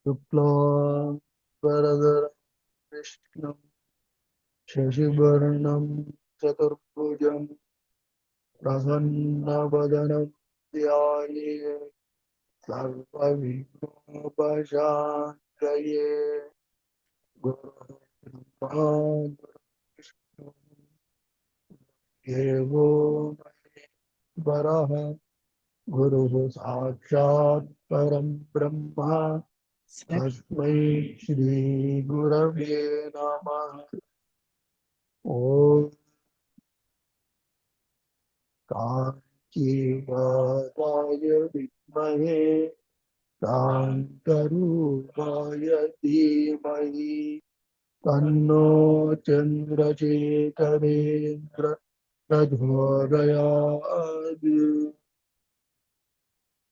शुक्लांबरधरं विष्णुं शशिवर्णं चतुर्भुजं प्रसन्नवदनं ध्यायेत् सर्वविघ्नोपशान्तये। गुरुर्ब्रह्मा गुरुर्विष्णुः देवो महेश्वरः गुरुः साक्षात् परं ब्रह्म तस्मै श्री गुरवे नमः। ओम कांचीवराय विद्महे कांतरूपाय धीमहि तन्नो चंद्रशेखरेन्द्र प्रचोदयात्।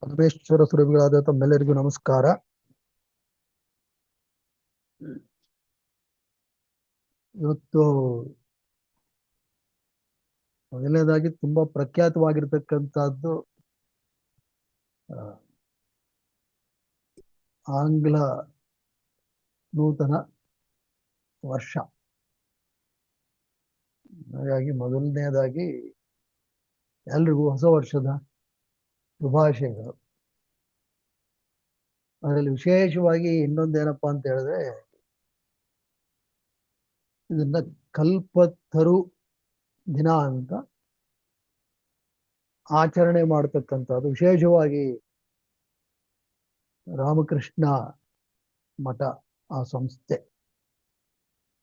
ಪರಮೇಶ್ವರ ಸುರಭಿಗಳಾದ ತಮ್ಮೆಲ್ಲರಿಗೂ ನಮಸ್ಕಾರ. ಇವತ್ತು ಮೊದಲನೇದಾಗಿ ತುಂಬಾ ಪ್ರಖ್ಯಾತವಾಗಿರ್ತಕ್ಕಂಥದ್ದು ಆಂಗ್ಲ ನೂತನ ವರ್ಷ. ಹಾಗಾಗಿ ಮೊದಲನೇದಾಗಿ ಎಲ್ರಿಗೂ ಹೊಸ ವರ್ಷದ ಶುಭಾಶಯಗಳು. ಅದರಲ್ಲಿ ವಿಶೇಷವಾಗಿ ಇನ್ನೊಂದೇನಪ್ಪಾ ಅಂತ ಹೇಳಿದ್ರೆ, ಇದನ್ನ ಕಲ್ಪತರು ದಿನ ಅಂತ ಆಚರಣೆ ಮಾಡತಕ್ಕಂಥದ್ದು. ವಿಶೇಷವಾಗಿ ರಾಮಕೃಷ್ಣ ಮಠ ಆ ಸಂಸ್ಥೆ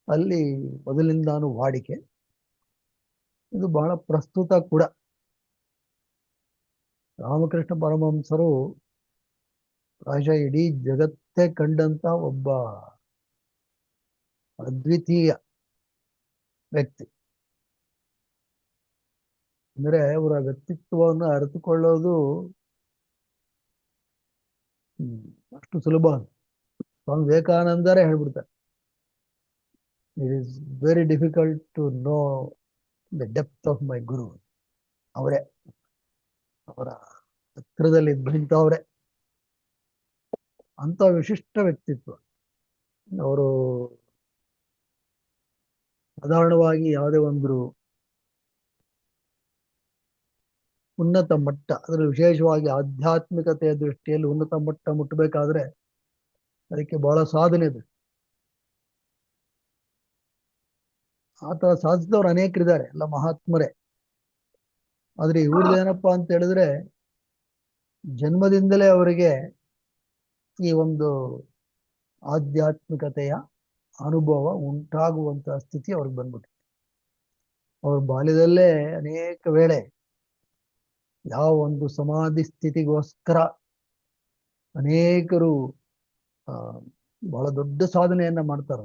ಅಲ್ಲಿ ಮೊದಲಿಂದಾನು ವಾಡಿಕೆ. ಇದು ಬಹಳ ಪ್ರಸ್ತುತ ಕೂಡ. ರಾಮಕೃಷ್ಣ ಪರಮಹಂಸರು ಪ್ರಾಯಶಃ ಇಡೀ ಜಗತ್ತೇ ಕಂಡಂತ ಒಬ್ಬ ಅದ್ವಿತೀಯ ವ್ಯಕ್ತಿ. ಅಂದ್ರೆ ಅವರ ವ್ಯಕ್ತಿತ್ವವನ್ನು ಅರಿತುಕೊಳ್ಳೋದು ಅಷ್ಟು ಸುಲಭ. ಸ್ವಾಮಿ ವಿವೇಕಾನಂದರೇ ಹೇಳ್ಬಿಡ್ತಾರೆ, it is very difficult to know the depth of my guru. ಅವರೇ ಅವರ ಹತ್ರದಲ್ಲಿ ಇದ್ದಂಥವ್ರೆ. ಅಂತ ವಿಶಿಷ್ಟ ವ್ಯಕ್ತಿತ್ವ. ಅವರು ಸಾಧಾರಣವಾಗಿ ಯಾವುದೇ ಒಂದು ಉನ್ನತ ಮಟ್ಟ, ಅದರಲ್ಲಿ ವಿಶೇಷವಾಗಿ ಆಧ್ಯಾತ್ಮಿಕತೆಯ ದೃಷ್ಟಿಯಲ್ಲಿ ಉನ್ನತ ಮಟ್ಟ ಮುಟ್ಟಬೇಕಾದ್ರೆ ಅದಕ್ಕೆ ಬಹಳ ಸಾಧನೆ ಇದೆ. ಆತ ಸಾಧಿಸಿದವರು ಅನೇಕರಿದ್ದಾರೆ, ಎಲ್ಲ ಮಹಾತ್ಮರೇ. ಆದ್ರೆ ಇವ್ರದ್ದೇನಪ್ಪಾ ಅಂತ ಹೇಳಿದ್ರೆ, ಜನ್ಮದಿಂದಲೇ ಅವರಿಗೆ ಈ ಒಂದು ಆಧ್ಯಾತ್ಮಿಕತೆಯ ಅನುಭವ ಉಂಟಾಗುವಂತಹ ಸ್ಥಿತಿ ಅವ್ರಿಗೆ ಬಂದ್ಬಿಟ್ಟು, ಅವ್ರ ಬಾಲ್ಯದಲ್ಲೇ ಅನೇಕ ವೇಳೆ ಯಾವ ಒಂದು ಸಮಾಧಿ ಸ್ಥಿತಿಗೋಸ್ಕರ ಅನೇಕರು ಬಹಳ ದೊಡ್ಡ ಸಾಧನೆಯನ್ನ ಮಾಡ್ತಾರ,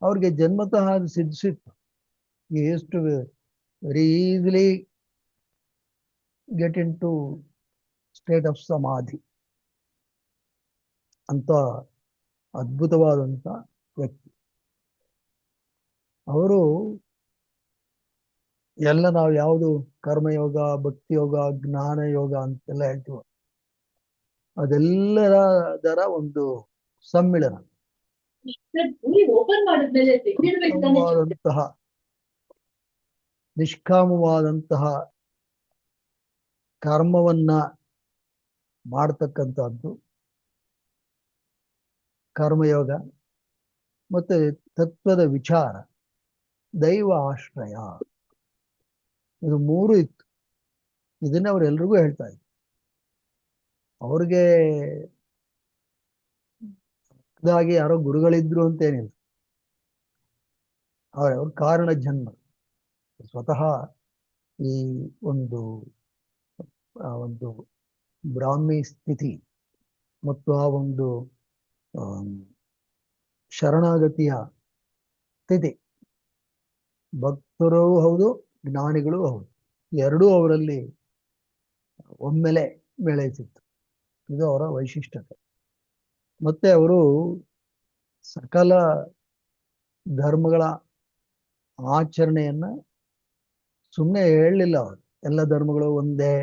ಅವ್ರಿಗೆ ಜನ್ಮತಃ ಅದು ಸಿದ್ಧಿಸಿತ್ತು. ಎಷ್ಟು very easily get into state of samadhi ಅಂತ ಅದ್ಭುತವಾದಂತ ವ್ಯಕ್ತಿ ಅವರು. ಎಲ್ಲ ನಾವು ಯಾವುದು ಕರ್ಮಯೋಗ, ಭಕ್ತಿ ಯೋಗ, ಜ್ಞಾನ ಯೋಗ ಅಂತೆಲ್ಲ ಹೇಳ್ತೀವಿ, ಅದೆಲ್ಲದರ ಒಂದು ಸಮ್ಮಿಳನ. ನಿಷ್ಕಾಮವಾದಂತಹ ಕರ್ಮವನ್ನ ಮಾಡತಕ್ಕಂಥದ್ದು ಕರ್ಮಯೋಗ, ಮತ್ತೆ ತತ್ವದ ವಿಚಾರ, ದೈವ ಆಶ್ರಯ, ಇದು ಮೂರು ಇತ್ತು. ಇದನ್ನೇ ಅವ್ರು ಎಲ್ರಿಗೂ ಹೇಳ್ತಾ ಇದ್ರು. ಅವ್ರಿಗೆ ಇದಾಗಿ ಯಾರೋ ಗುರುಗಳಿದ್ರು ಅಂತೇನಿಲ್ಲ, ಅವ್ರ ಕಾರಣ ಜನ್ಮ. ಸ್ವತಃ ಈ ಒಂದು ಒಂದು ಬ್ರಾಹ್ಮಿ ಸ್ಥಿತಿ ಮತ್ತು ಆ ಒಂದು ಶರಣಾಗತಿಯ ಸ್ಥಿತಿ, ಭಕ್ತರೂ ಹೌದು, ಜ್ಞಾನಿಗಳು ಹೌದು, ಎರಡೂ ಅವರಲ್ಲಿ ಒಮ್ಮೆಲೆ ಬೆಳೆಸಿತ್ತು. ಇದು ಅವರ ವೈಶಿಷ್ಟ್ಯತೆ. ಮತ್ತೆ ಅವರು ಸಕಲ ಧರ್ಮಗಳ ಆಚರಣೆಯನ್ನ ಸುಮ್ಮನೆ ಹೇಳಲಿಲ್ಲ. ಅವರು ಎಲ್ಲ ಧರ್ಮಗಳು ಒಂದೇ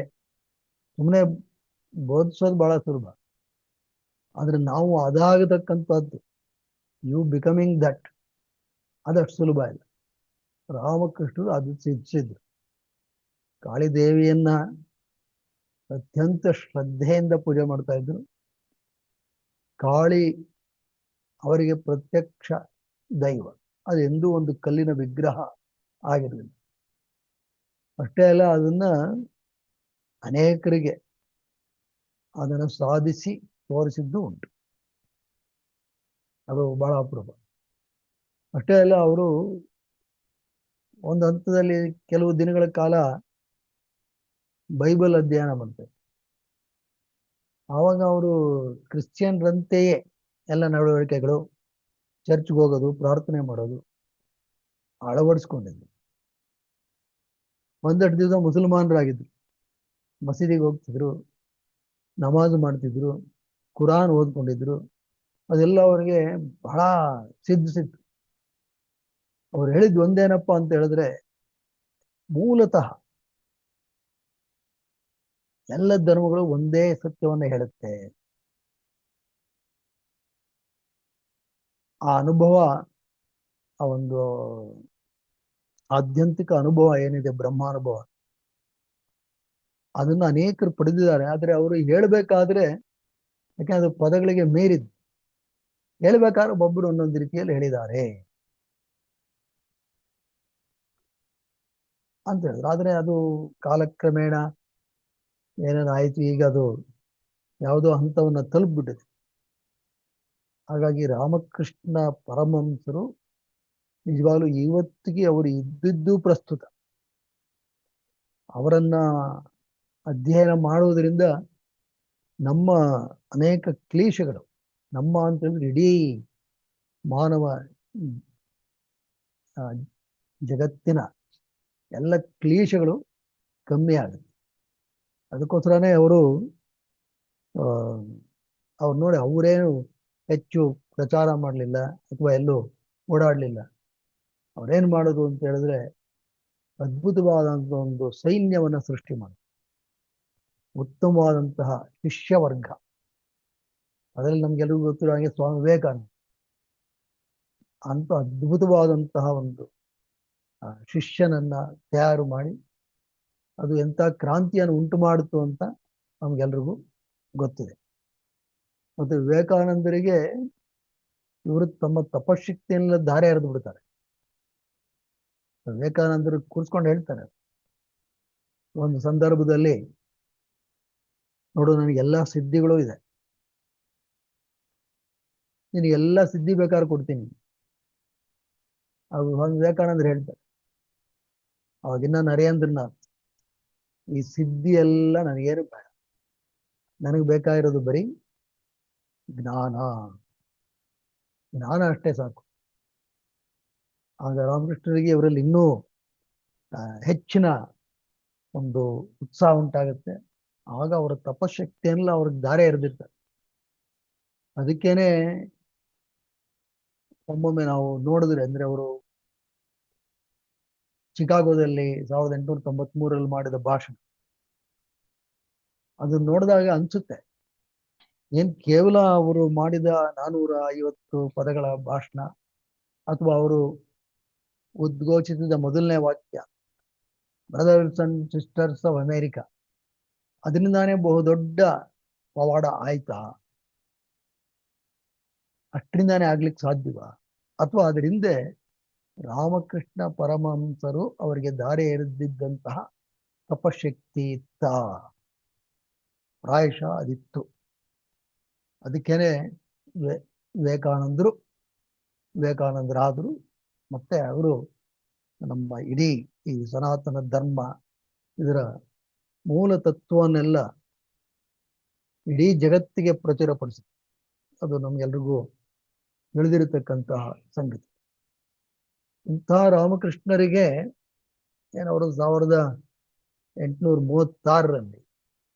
ಸುಮ್ಮನೆ ಬೋಧಿಸೋದು ಬಹಳ ಸುಲಭ. ಆದ್ರೆ ನಾವು ಅದಾಗತಕ್ಕಂಥದ್ದು, ಯು ಬಿಕಮಿಂಗ್ ದಟ್, ಅದಷ್ಟು ಸುಲಭ ಇಲ್ಲ. ರಾಮಕೃಷ್ಣರು ಅದು ಸಿದ್ಧಿಸಿದ್ರು. ಕಾಳಿದೇವಿಯನ್ನ ಅತ್ಯಂತ ಶ್ರದ್ಧೆಯಿಂದ ಪೂಜೆ ಮಾಡ್ತಾ ಇದ್ರು. ಕಾಳಿ ಅವರಿಗೆ ಪ್ರತ್ಯಕ್ಷ ದೈವ, ಅದೆಂದೂ ಒಂದು ಕಲ್ಲಿನ ವಿಗ್ರಹ ಆಗಿರಲಿಲ್ಲ. ಅಷ್ಟೇ ಅಲ್ಲ, ಅದನ್ನ ಅನೇಕರಿಗೆ ಅದನ್ನು ಸಾಧಿಸಿ ತೋರಿಸಿದ್ದು ಉಂಟು. ಅದು ಬಹಳ ಅಪರೂಪ. ಅಷ್ಟೇ ಅಲ್ಲ, ಅವರು ಒಂದು ಹಂತದಲ್ಲಿ ಕೆಲವು ದಿನಗಳ ಕಾಲ ಬೈಬಲ್ ಅಧ್ಯಯನ ಮಾಡ್ತಾರೆ. ಆವಾಗ ಅವರು ಕ್ರಿಶ್ಚಿಯನ್ರಂತೆಯೇ ಎಲ್ಲ ನಡವಳಿಕೆಗಳು, ಚರ್ಚ್ಗೆ ಹೋಗೋದು, ಪ್ರಾರ್ಥನೆ ಮಾಡೋದು ಅಳವಡಿಸ್ಕೊಂಡಿದ್ರು. ಒಂದೆರಡು ದಿವಸ ಮುಸಲ್ಮಾನರಾಗಿದ್ರು, ಮಸೀದಿಗೆ ಹೋಗ್ತಿದ್ರು, ನಮಾಜ್ ಮಾಡ್ತಿದ್ರು, ಕುರಾನ್ ಓದ್ಕೊಂಡಿದ್ರು. ಅದೆಲ್ಲ ಅವರಿಗೆ ಬಹಳ ಸಿದ್ಧಿಸಿತ್ತು. ಅವ್ರು ಹೇಳಿದ್ ಒಂದೇನಪ್ಪ ಅಂತ ಹೇಳಿದ್ರೆ, ಮೂಲತಃ ಎಲ್ಲ ಧರ್ಮಗಳು ಒಂದೇ ಸತ್ಯವನ್ನ ಹೇಳುತ್ತೆ. ಆ ಅನುಭವ, ಆ ಒಂದು ಆತ್ಯಂತಿಕ ಅನುಭವ ಏನಿದೆ, ಬ್ರಹ್ಮಾನುಭವ, ಅದನ್ನ ಅನೇಕರು ಪಡೆದಿದ್ದಾರೆ. ಆದ್ರೆ ಅವರು ಹೇಳ್ಬೇಕಾದ್ರೆ, ಯಾಕಂದ್ರೆ ಪದಗಳಿಗೆ ಮೀರಿದ್ದು, ಹೇಳ್ಬೇಕಾದ್ರೆ ಒಬ್ಬರು ಒಂದೊಂದು ರೀತಿಯಲ್ಲಿ ಹೇಳಿದ್ದಾರೆ ಅಂತ ಹೇಳಿದ್ರು. ಆದ್ರೆ ಅದು ಕಾಲಕ್ರಮೇಣ ಏನೇನಾಯ್ತು, ಈಗ ಅದು ಯಾವುದೋ ಹಂತವನ್ನ ತಲುಪಿಬಿಟ್ಟಿದೆ. ಹಾಗಾಗಿ ರಾಮಕೃಷ್ಣ ಪರಮಹಂಸರು ನಿಜವಾಗ್ಲೂ ಇವತ್ತಿಗೆ ಅವರು ಇದ್ದಿದ್ದು ಪ್ರಸ್ತುತ. ಅವರನ್ನ ಅಧ್ಯಯನ ಮಾಡುವುದರಿಂದ ನಮ್ಮ ಅನೇಕ ಕ್ಲೇಶಗಳು, ನಮ್ಮ ಅಂತ ಹೇಳಿದ್ರೆ ಇಡೀ ಮಾನವ ಜಗತ್ತಿನ ಎಲ್ಲ ಕ್ಲೇಶಗಳು ಕಮ್ಮಿ ಆಗುತ್ತೆ. ಅದಕ್ಕೋಸ್ಕರನೇ ಅವರು ಅವ್ರು ನೋಡಿ, ಅವರೇನು ಹೆಚ್ಚು ಪ್ರಚಾರ ಮಾಡಲಿಲ್ಲ ಅಥವಾ ಎಲ್ಲೂ ಓಡಾಡಲಿಲ್ಲ. ಅವ್ರೇನು ಮಾಡೋದು ಅಂತ ಹೇಳಿದ್ರೆ, ಅದ್ಭುತವಾದಂಥ ಒಂದು ಸೈನ್ಯವನ್ನ ಸೃಷ್ಟಿ ಮಾಡಿ, ಉತ್ತಮವಾದಂತಹ ಶಿಷ್ಯ ವರ್ಗ. ಅದರಲ್ಲಿ ನಮ್ಗೆಲ್ಲರಿಗೂ ಗೊತ್ತಿರೋ ಹಾಗೆ ಸ್ವಾಮಿ ವಿವೇಕಾನಂದ ಅಂತ ಅದ್ಭುತವಾದಂತಹ ಒಂದು ಶಿಷ್ಯನನ್ನ ತಯಾರು ಮಾಡಿ, ಅದು ಎಂಥ ಕ್ರಾಂತಿಯನ್ನು ಉಂಟು ಮಾಡಿತು ಅಂತ ನಮ್ಗೆಲ್ರಿಗೂ ಗೊತ್ತಿದೆ. ಮತ್ತು ವಿವೇಕಾನಂದರಿಗೆ ಇವರು ತಮ್ಮ ತಪಶಕ್ತಿಯನ್ನೆಲ್ಲ ಧಾರೆ ಎರೆದು ಬಿಡ್ತಾರೆ. ವಿವೇಕಾನಂದರು ಕೂರಿಸ್ಕೊಂಡು ಹೇಳ್ತಾರೆ ಒಂದು ಸಂದರ್ಭದಲ್ಲಿ, ನೋಡು, ನನಗೆಲ್ಲ ಸಿದ್ಧಿಗಳು ಇದೆ, ನಿನಗೆಲ್ಲ ಸಿದ್ಧಿ ಬೇಕಾದ್ರೆ ಕೊಡ್ತೀನಿ. ವಿವೇಕಾನಂದರು ಹೇಳ್ತಾರೆ, ಅವಾಗಿನ್ನ ನರೇಂದ್ರನಾಥ್, ಈ ಸಿದ್ಧಿ ಎಲ್ಲ ನನಗೇನು ಬೇಡ, ನನಗೆ ಬೇಕಾಗಿರೋದು ಬರೀ ಜ್ಞಾನ, ಜ್ಞಾನ ಅಷ್ಟೇ ಸಾಕು. ಆಗ ರಾಮಕೃಷ್ಣರಿಗೆ ಇವರಲ್ಲಿ ಇನ್ನೂ ಹೆಚ್ಚಿನ ಒಂದು ಉತ್ಸಾಹ ಉಂಟಾಗುತ್ತೆ. ಆಗ ಅವರ ತಪಶಕ್ತಿಯನ್ನೆಲ್ಲ ಅವ್ರಿಗೆ ಧಾರೆ ಎರೆದಿರ್ತಾರೆ. ಅದಕ್ಕೇನೆ ಒಮ್ಮೊಮ್ಮೆ ನಾವು ನೋಡಿದ್ರೆ, ಅಂದ್ರೆ ಅವರು ಚಿಕಾಗೋದಲ್ಲಿ 1893 ಮಾಡಿದ ಭಾಷಣ, ಅದನ್ನ ನೋಡಿದಾಗ ಅನ್ಸುತ್ತೆ, ಏನ್ ಕೇವಲ ಅವರು ಮಾಡಿದ 450 ಪದಗಳ ಭಾಷಣ, ಅಥವಾ ಅವರು ಉದ್ಘೋಷಿಸಿದ ಮೊದಲನೇ ವಾಕ್ಯ brothers and sisters of America, ಅದರಿಂದಾನೇ ಬಹುದೊಡ್ಡ ಪವಾಡ ಆಯ್ತಾ? ಅಷ್ಟರಿಂದಾನೇ ಆಗ್ಲಿಕ್ಕೆ ಸಾಧ್ಯವ? ಅಥವಾ ಅದರ ಹಿಂದೆ ರಾಮಕೃಷ್ಣ ಪರಮಹಂಸರು ಅವರಿಗೆ ದಾರಿ ಎರೆದಿದ್ದಂತಹ ತಪಶಕ್ತಿ ಇತ್ತ? ಪ್ರಾಯಶಃ ಅದಿತ್ತು. ಅದಕ್ಕೇನೆ ವಿವೇಕಾನಂದರಾದರು. ಮತ್ತೆ ಅವರು ನಮ್ಮ ಇಡೀ ಈ ಸನಾತನ ಧರ್ಮ, ಇದರ ಮೂಲ ತತ್ವವನ್ನೆಲ್ಲ ಇಡೀ ಜಗತ್ತಿಗೆ ಪ್ರಚುರಪಡಿಸಿ, ಅದು ನಮ್ಗೆಲ್ರಿಗೂ ತಿಳಿದಿರತಕ್ಕಂತಹ ಸಂಗತಿ. ಇಂತಹ ರಾಮಕೃಷ್ಣರಿಗೆ ಏನವರು 1836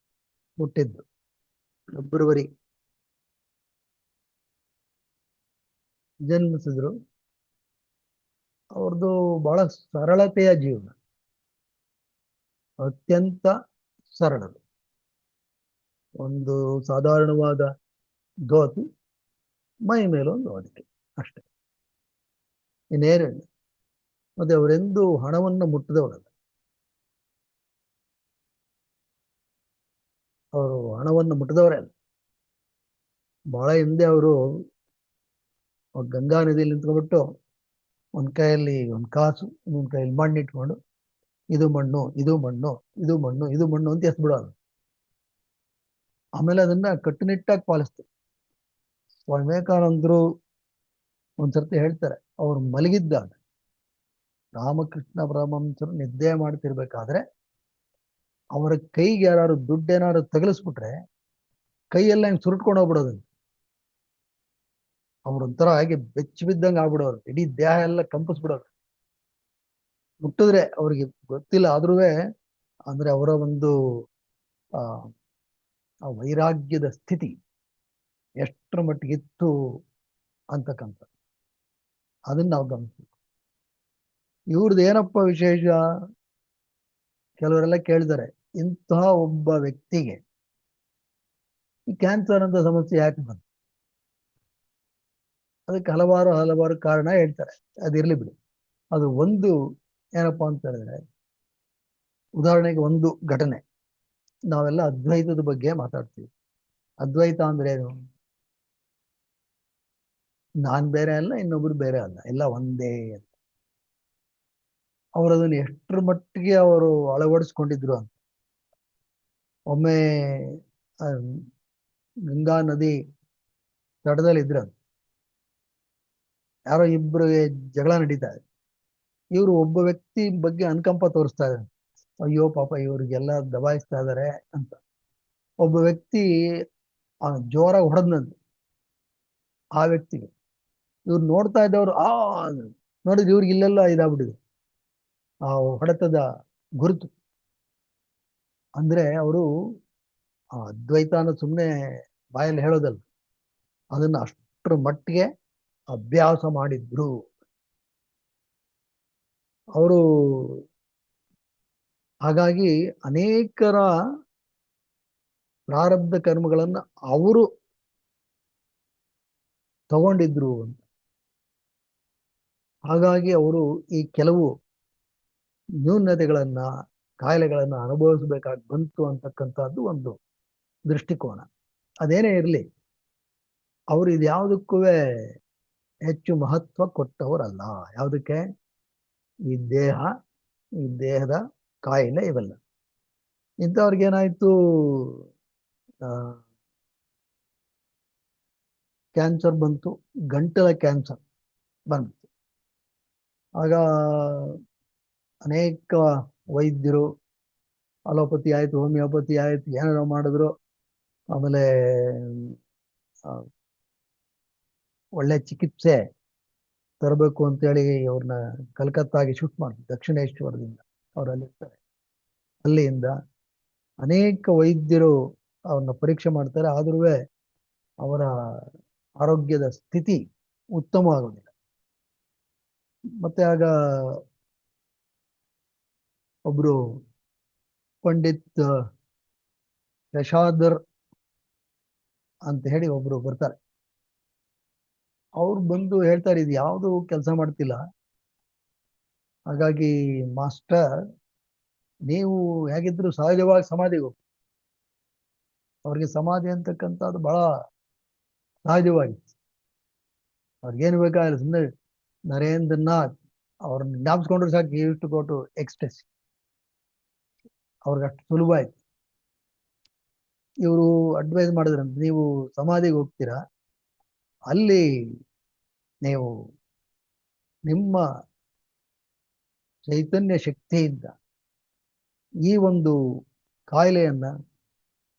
ಹುಟ್ಟಿದ್ದು, ಫೆಬ್ರವರಿ ಜನ್ಮಿಸಿದ್ರು. ಅವ್ರದ್ದು ಬಹಳ ಸರಳತೆಯ ಜೀವನ, ಅತ್ಯಂತ ಸರಳರು. ಒಂದು ಸಾಧಾರಣವಾದ ಧೋತಿ, ಮೈ ಮೇಲೊಂದು ಹೊದಿಕೆ, ಅಷ್ಟೇ, ಇನ್ನೇನಿಲ್ಲ. ಮತ್ತೆ ಅವರೆಂದೂ ಹಣವನ್ನು ಮುಟ್ಟಿದವರಲ್ಲ. ಅವರು ಹಣವನ್ನು ಮುಟ್ಟಿದವರೇ ಅಲ್ಲ. ಬಹಳ ಹಿಂದೆ ಅವರು ಗಂಗಾ ನದಿಯಲ್ಲಿ ನಿಂತ್ಕೊಂಡ್ಬಿಟ್ಟು ಒಂದ್ ಕೈಯಲ್ಲಿ ಒಂದು ಕಾಸು, ಇನ್ನೊಂದ್ ಕೈಯಲ್ಲಿ ಮಣ್ಣು ಇಟ್ಕೊಂಡು ಇದು ಮಣ್ಣು, ಇದು ಮಣ್ಣು, ಇದು ಮಣ್ಣು, ಇದು ಮಣ್ಣು ಅಂತ ಎಸ್ಬಿಡೋರು. ಆಮೇಲೆ ಅದನ್ನ ಕಟ್ಟುನಿಟ್ಟಾಗಿ ಪಾಲಿಸ್ತಾರೆ. ಸ್ವಾಮಿ ವಿವೇಕಾನಂದರು ಒಂದ್ಸರ್ತಿ ಹೇಳ್ತಾರೆ, ಅವ್ರು ಮಲಗಿದ್ದಾಗ ರಾಮಕೃಷ್ಣ ಪರಮಹಂಸರು ನಿದ್ದೆ ಮಾಡ್ತಿರ್ಬೇಕಾದ್ರೆ ಅವರ ಕೈಗೆ ಯಾರು ದುಡ್ಡೇನಾದ್ರು ತಗಲಿಸ್ಬಿಟ್ರೆ ಕೈಯೆಲ್ಲ ಹಿಂಗೆ ಸುರುಟ್ಕೊಂಡು ಹೋಗ್ಬಿಡೋದು. ಅವ್ರೊಂಥರ ಹಾಗೆ ಬೆಚ್ಚ ಬಿದ್ದಂಗೆ ಆಗ್ಬಿಡೋರು, ಇಡೀ ದೇಹ ಎಲ್ಲ ಕಂಪಿಸ್ಬಿಡೋರು. ಮುಟ್ಟಿದ್ರೆ ಅವ್ರಿಗೆ ಗೊತ್ತಿಲ್ಲ, ಆದ್ರೂ ಅಂದ್ರೆ ಅವರ ಒಂದು ಆ ಆ ವೈರಾಗ್ಯದ ಸ್ಥಿತಿ ಎಷ್ಟರ ಮಟ್ಟಿಗಿತ್ತು ಅಂತಕ್ಕಂಥ ಅದನ್ನ ನಾವು ಗಮನಿಸ್ಬೇಕು. ಇವ್ರದ್ದು ಏನಪ್ಪ ವಿಶೇಷ? ಕೆಲವರೆಲ್ಲ ಕೇಳಿದ್ದಾರೆ, ಇಂತಹ ಒಬ್ಬ ವ್ಯಕ್ತಿಗೆ ಈ ಕ್ಯಾನ್ಸರ್ ಅಂತ ಸಮಸ್ಯೆ ಯಾಕೆ ಬಂತು? ಅದಕ್ಕೆ ಹಲವಾರು ಹಲವಾರು ಕಾರಣ ಹೇಳ್ತಾರೆ. ಅದಿರ್ಲಿ ಬಿಡಿ. ಅದು ಒಂದು ಏನಪ್ಪಾ ಅಂತ ಹೇಳಿದ್ರೆ, ಉದಾಹರಣೆಗೆ ಒಂದು ಘಟನೆ. ನಾವೆಲ್ಲ ಅದ್ವೈತದ ಬಗ್ಗೆ ಮಾತಾಡ್ತೀವಿ. ಅದ್ವೈತ ಅಂದ್ರೆ ಏನು? ನಾನ್ ಬೇರೆ ಅಲ್ಲ, ಇನ್ನೊಬ್ರು ಬೇರೆ ಅಲ್ಲ, ಎಲ್ಲ ಒಂದೇ ಅಂತ. ಅವರು ಅದನ್ನು ಎಷ್ಟರ ಮಟ್ಟಿಗೆ ಅವರು ಅಳವಡಿಸ್ಕೊಂಡಿದ್ರು ಅಂತ. ಒಮ್ಮೆ ಆ, ಗಂಗಾ ನದಿ ತಟದಲ್ಲಿ ಇದ್ರು. ಯಾರೋ ಇಬ್ರಿಗೆ ಜಗಳ ನಡೀತಾ ಇದೆ. ಇವರು ಒಬ್ಬ ವ್ಯಕ್ತಿ ಬಗ್ಗೆ ಅನುಕಂಪ ತೋರಿಸ್ತಾ ಇದ್ದಾರೆ. ಅಯ್ಯೋ ಪಾಪ ಇವ್ರಿಗೆಲ್ಲ ದಬಾಯಿಸ್ತಾ ಇದಾರೆ ಅಂತ. ಒಬ್ಬ ವ್ಯಕ್ತಿ ಜೋರಾಗಿ ಹೊಡೆದ್ನಂತೆ ಆ ವ್ಯಕ್ತಿಗೆ. ಇವ್ರು ನೋಡ್ತಾ ಇದ್ದವ್ರು ನೋಡಿದ್ರೆ ಇವ್ರಿಗೆ ಇಲ್ಲೆಲ್ಲ ಇದಾಗ್ಬಿಟ್ಟಿದೆ ಆ ಹೊಡೆತದ ಗುರುತು. ಅಂದ್ರೆ ಅವರು ಅದ್ವೈತಾನ ಸುಮ್ಮನೆ ಬಾಯಲ್ಲಿ ಹೇಳೋದಲ್ಲ, ಅದನ್ನ ಅಷ್ಟರ ಮಟ್ಟಿಗೆ ಅಭ್ಯಾಸ ಮಾಡಿದ್ರು ಅವರು. ಹಾಗಾಗಿ ಅನೇಕರ ಪ್ರಾರಬ್ಧ ಕರ್ಮಗಳನ್ನ ಅವರು ತಗೊಂಡಿದ್ರು ಅಂತ. ಹಾಗಾಗಿ ಅವರು ಈ ಕೆಲವು ನ್ಯೂನತೆಗಳನ್ನ, ಕಾಯಿಲೆಗಳನ್ನ ಅನುಭವಿಸಬೇಕಾಗಿ ಬಂತು ಅಂತಕ್ಕಂಥದ್ದು ಒಂದು ದೃಷ್ಟಿಕೋನ. ಅದೇನೇ ಇರಲಿ, ಅವರು ಇದ್ಯಾವುದಕ್ಕೂ ಹೆಚ್ಚು ಮಹತ್ವ ಕೊಟ್ಟವರಲ್ಲ. ಯಾವುದಕ್ಕೆ? ಈ ದೇಹ, ಈ ದೇಹದ ಕಾಯಿಲೆ, ಇವೆಲ್ಲ. ಇಂಥವ್ರಿಗೇನಾಯ್ತು, ಕ್ಯಾನ್ಸರ್ ಬಂತು, ಗಂಟಲ ಕ್ಯಾನ್ಸರ್ ಬಂತು. ಆಗ ಅನೇಕ ವೈದ್ಯರು, ಅಲೋಪತಿ ಆಯ್ತು, ಹೋಮಿಯೋಪತಿ ಆಯ್ತು, ಏನಾರು ಮಾಡಿದ್ರು. ಆಮೇಲೆ ಒಳ್ಳೆ ಚಿಕಿತ್ಸೆ ತರಬೇಕು ಅಂತೇಳಿ ಅವ್ರನ್ನ ಕಲ್ಕತ್ತಾಗೆ ಶಿಫ್ಟ್ ಮಾಡಿದ್ರು, ದಕ್ಷಿಣೇಶ್ವರದಿಂದ. ಅವ್ರು ಅಲ್ಲಿರ್ತಾರೆ. ಅಲ್ಲಿಂದ ಅನೇಕ ವೈದ್ಯರು ಅವ್ರನ್ನ ಪರೀಕ್ಷೆ ಮಾಡ್ತಾರೆ, ಆದ್ರೂ ಅವರ ಆರೋಗ್ಯದ ಸ್ಥಿತಿ ಉತ್ತಮವಾಗುವುದಿಲ್ಲ. ಮತ್ತೆ ಆಗ ಒಬ್ರು ಪಂಡಿತ್ ಶಶಾಧರ್ ಅಂತ ಹೇಳಿ ಒಬ್ರು ಬರ್ತಾರೆ. ಅವ್ರು ಬಂದು ಹೇಳ್ತಾರೆ, ಇದು ಯಾವುದು ಕೆಲಸ ಮಾಡ್ತಿಲ್ಲ. ಹಾಗಾಗಿ ಮಾಸ್ಟರ್, ನೀವು ಹೇಗಿದ್ರು ಸಹಜವಾಗಿ ಸಮಾಧಿಗೆ ಹೋಗಿ. ಅವ್ರಿಗೆ ಸಮಾಧಿ ಅಂತಕ್ಕಂಥದ್ದು ಬಹಳ ಸಹಜವಾಗಿತ್ತು. ಅವ್ರಿಗೇನು ಬೇಕಾಗಿಲ್ಲ, ಸುಮ್ಮನೆ ನರೇಂದ್ರನಾಥ್ ಅವ್ರನ್ನ ಜ್ಞಾಪಿಸ್ಕೊಂಡ್ರೆ ಸಾಕು, ಇಷ್ಟು ಕೊಟ್ಟು ಎಕ್ಸ್ಪ್ರೆಸ್ ಅವ್ರಿಗೆ ಅಷ್ಟು ಸುಲಭ ಆಯ್ತು. ಇವರು ಅಡ್ವೈಸ್ ಮಾಡಿದ್ರಂತ, ನೀವು ಸಮಾಧಿಗೆ ಹೋಗ್ತೀರಾ, ಅಲ್ಲಿ ನೀವು ನಿಮ್ಮ ಚೈತನ್ಯ ಶಕ್ತಿಯಿಂದ ಈ ಒಂದು ಕಾಯಿಲೆಯನ್ನ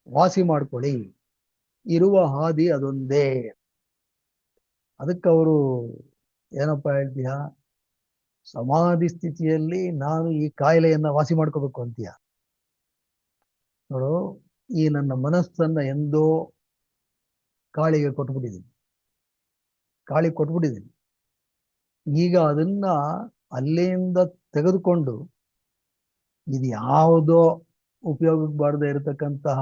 ವಾಸಿ ಮಾಡ್ಕೊಳ್ಳಿ, ಇರುವ ಹಾದಿ ಅದೊಂದೇ. ಅದಕ್ಕೆ ಅವರು ಏನಪ್ಪ ಹೇಳ್ತೀಯ, ಸಮಾಧಿ ಸ್ಥಿತಿಯಲ್ಲಿ ನಾನು ಈ ಕಾಯಿಲೆಯನ್ನ ವಾಸಿ ಮಾಡ್ಕೋಬೇಕು ಅಂತೀಯ? ನೋಡು, ಈ ನನ್ನ ಮನಸ್ಸನ್ನ ಎಂದೋ ಕಾಳಿಗೆ ಕೊಟ್ಬಿಟ್ಟಿದ್ದೀನಿ. ಈಗ ಅದನ್ನ ಅಲ್ಲಿಂದ ತೆಗೆದುಕೊಂಡು ಇದು ಯಾವುದೋ ಉಪಯೋಗಕ್ಕೆ ಬಾರದೆ ಇರತಕ್ಕಂತಹ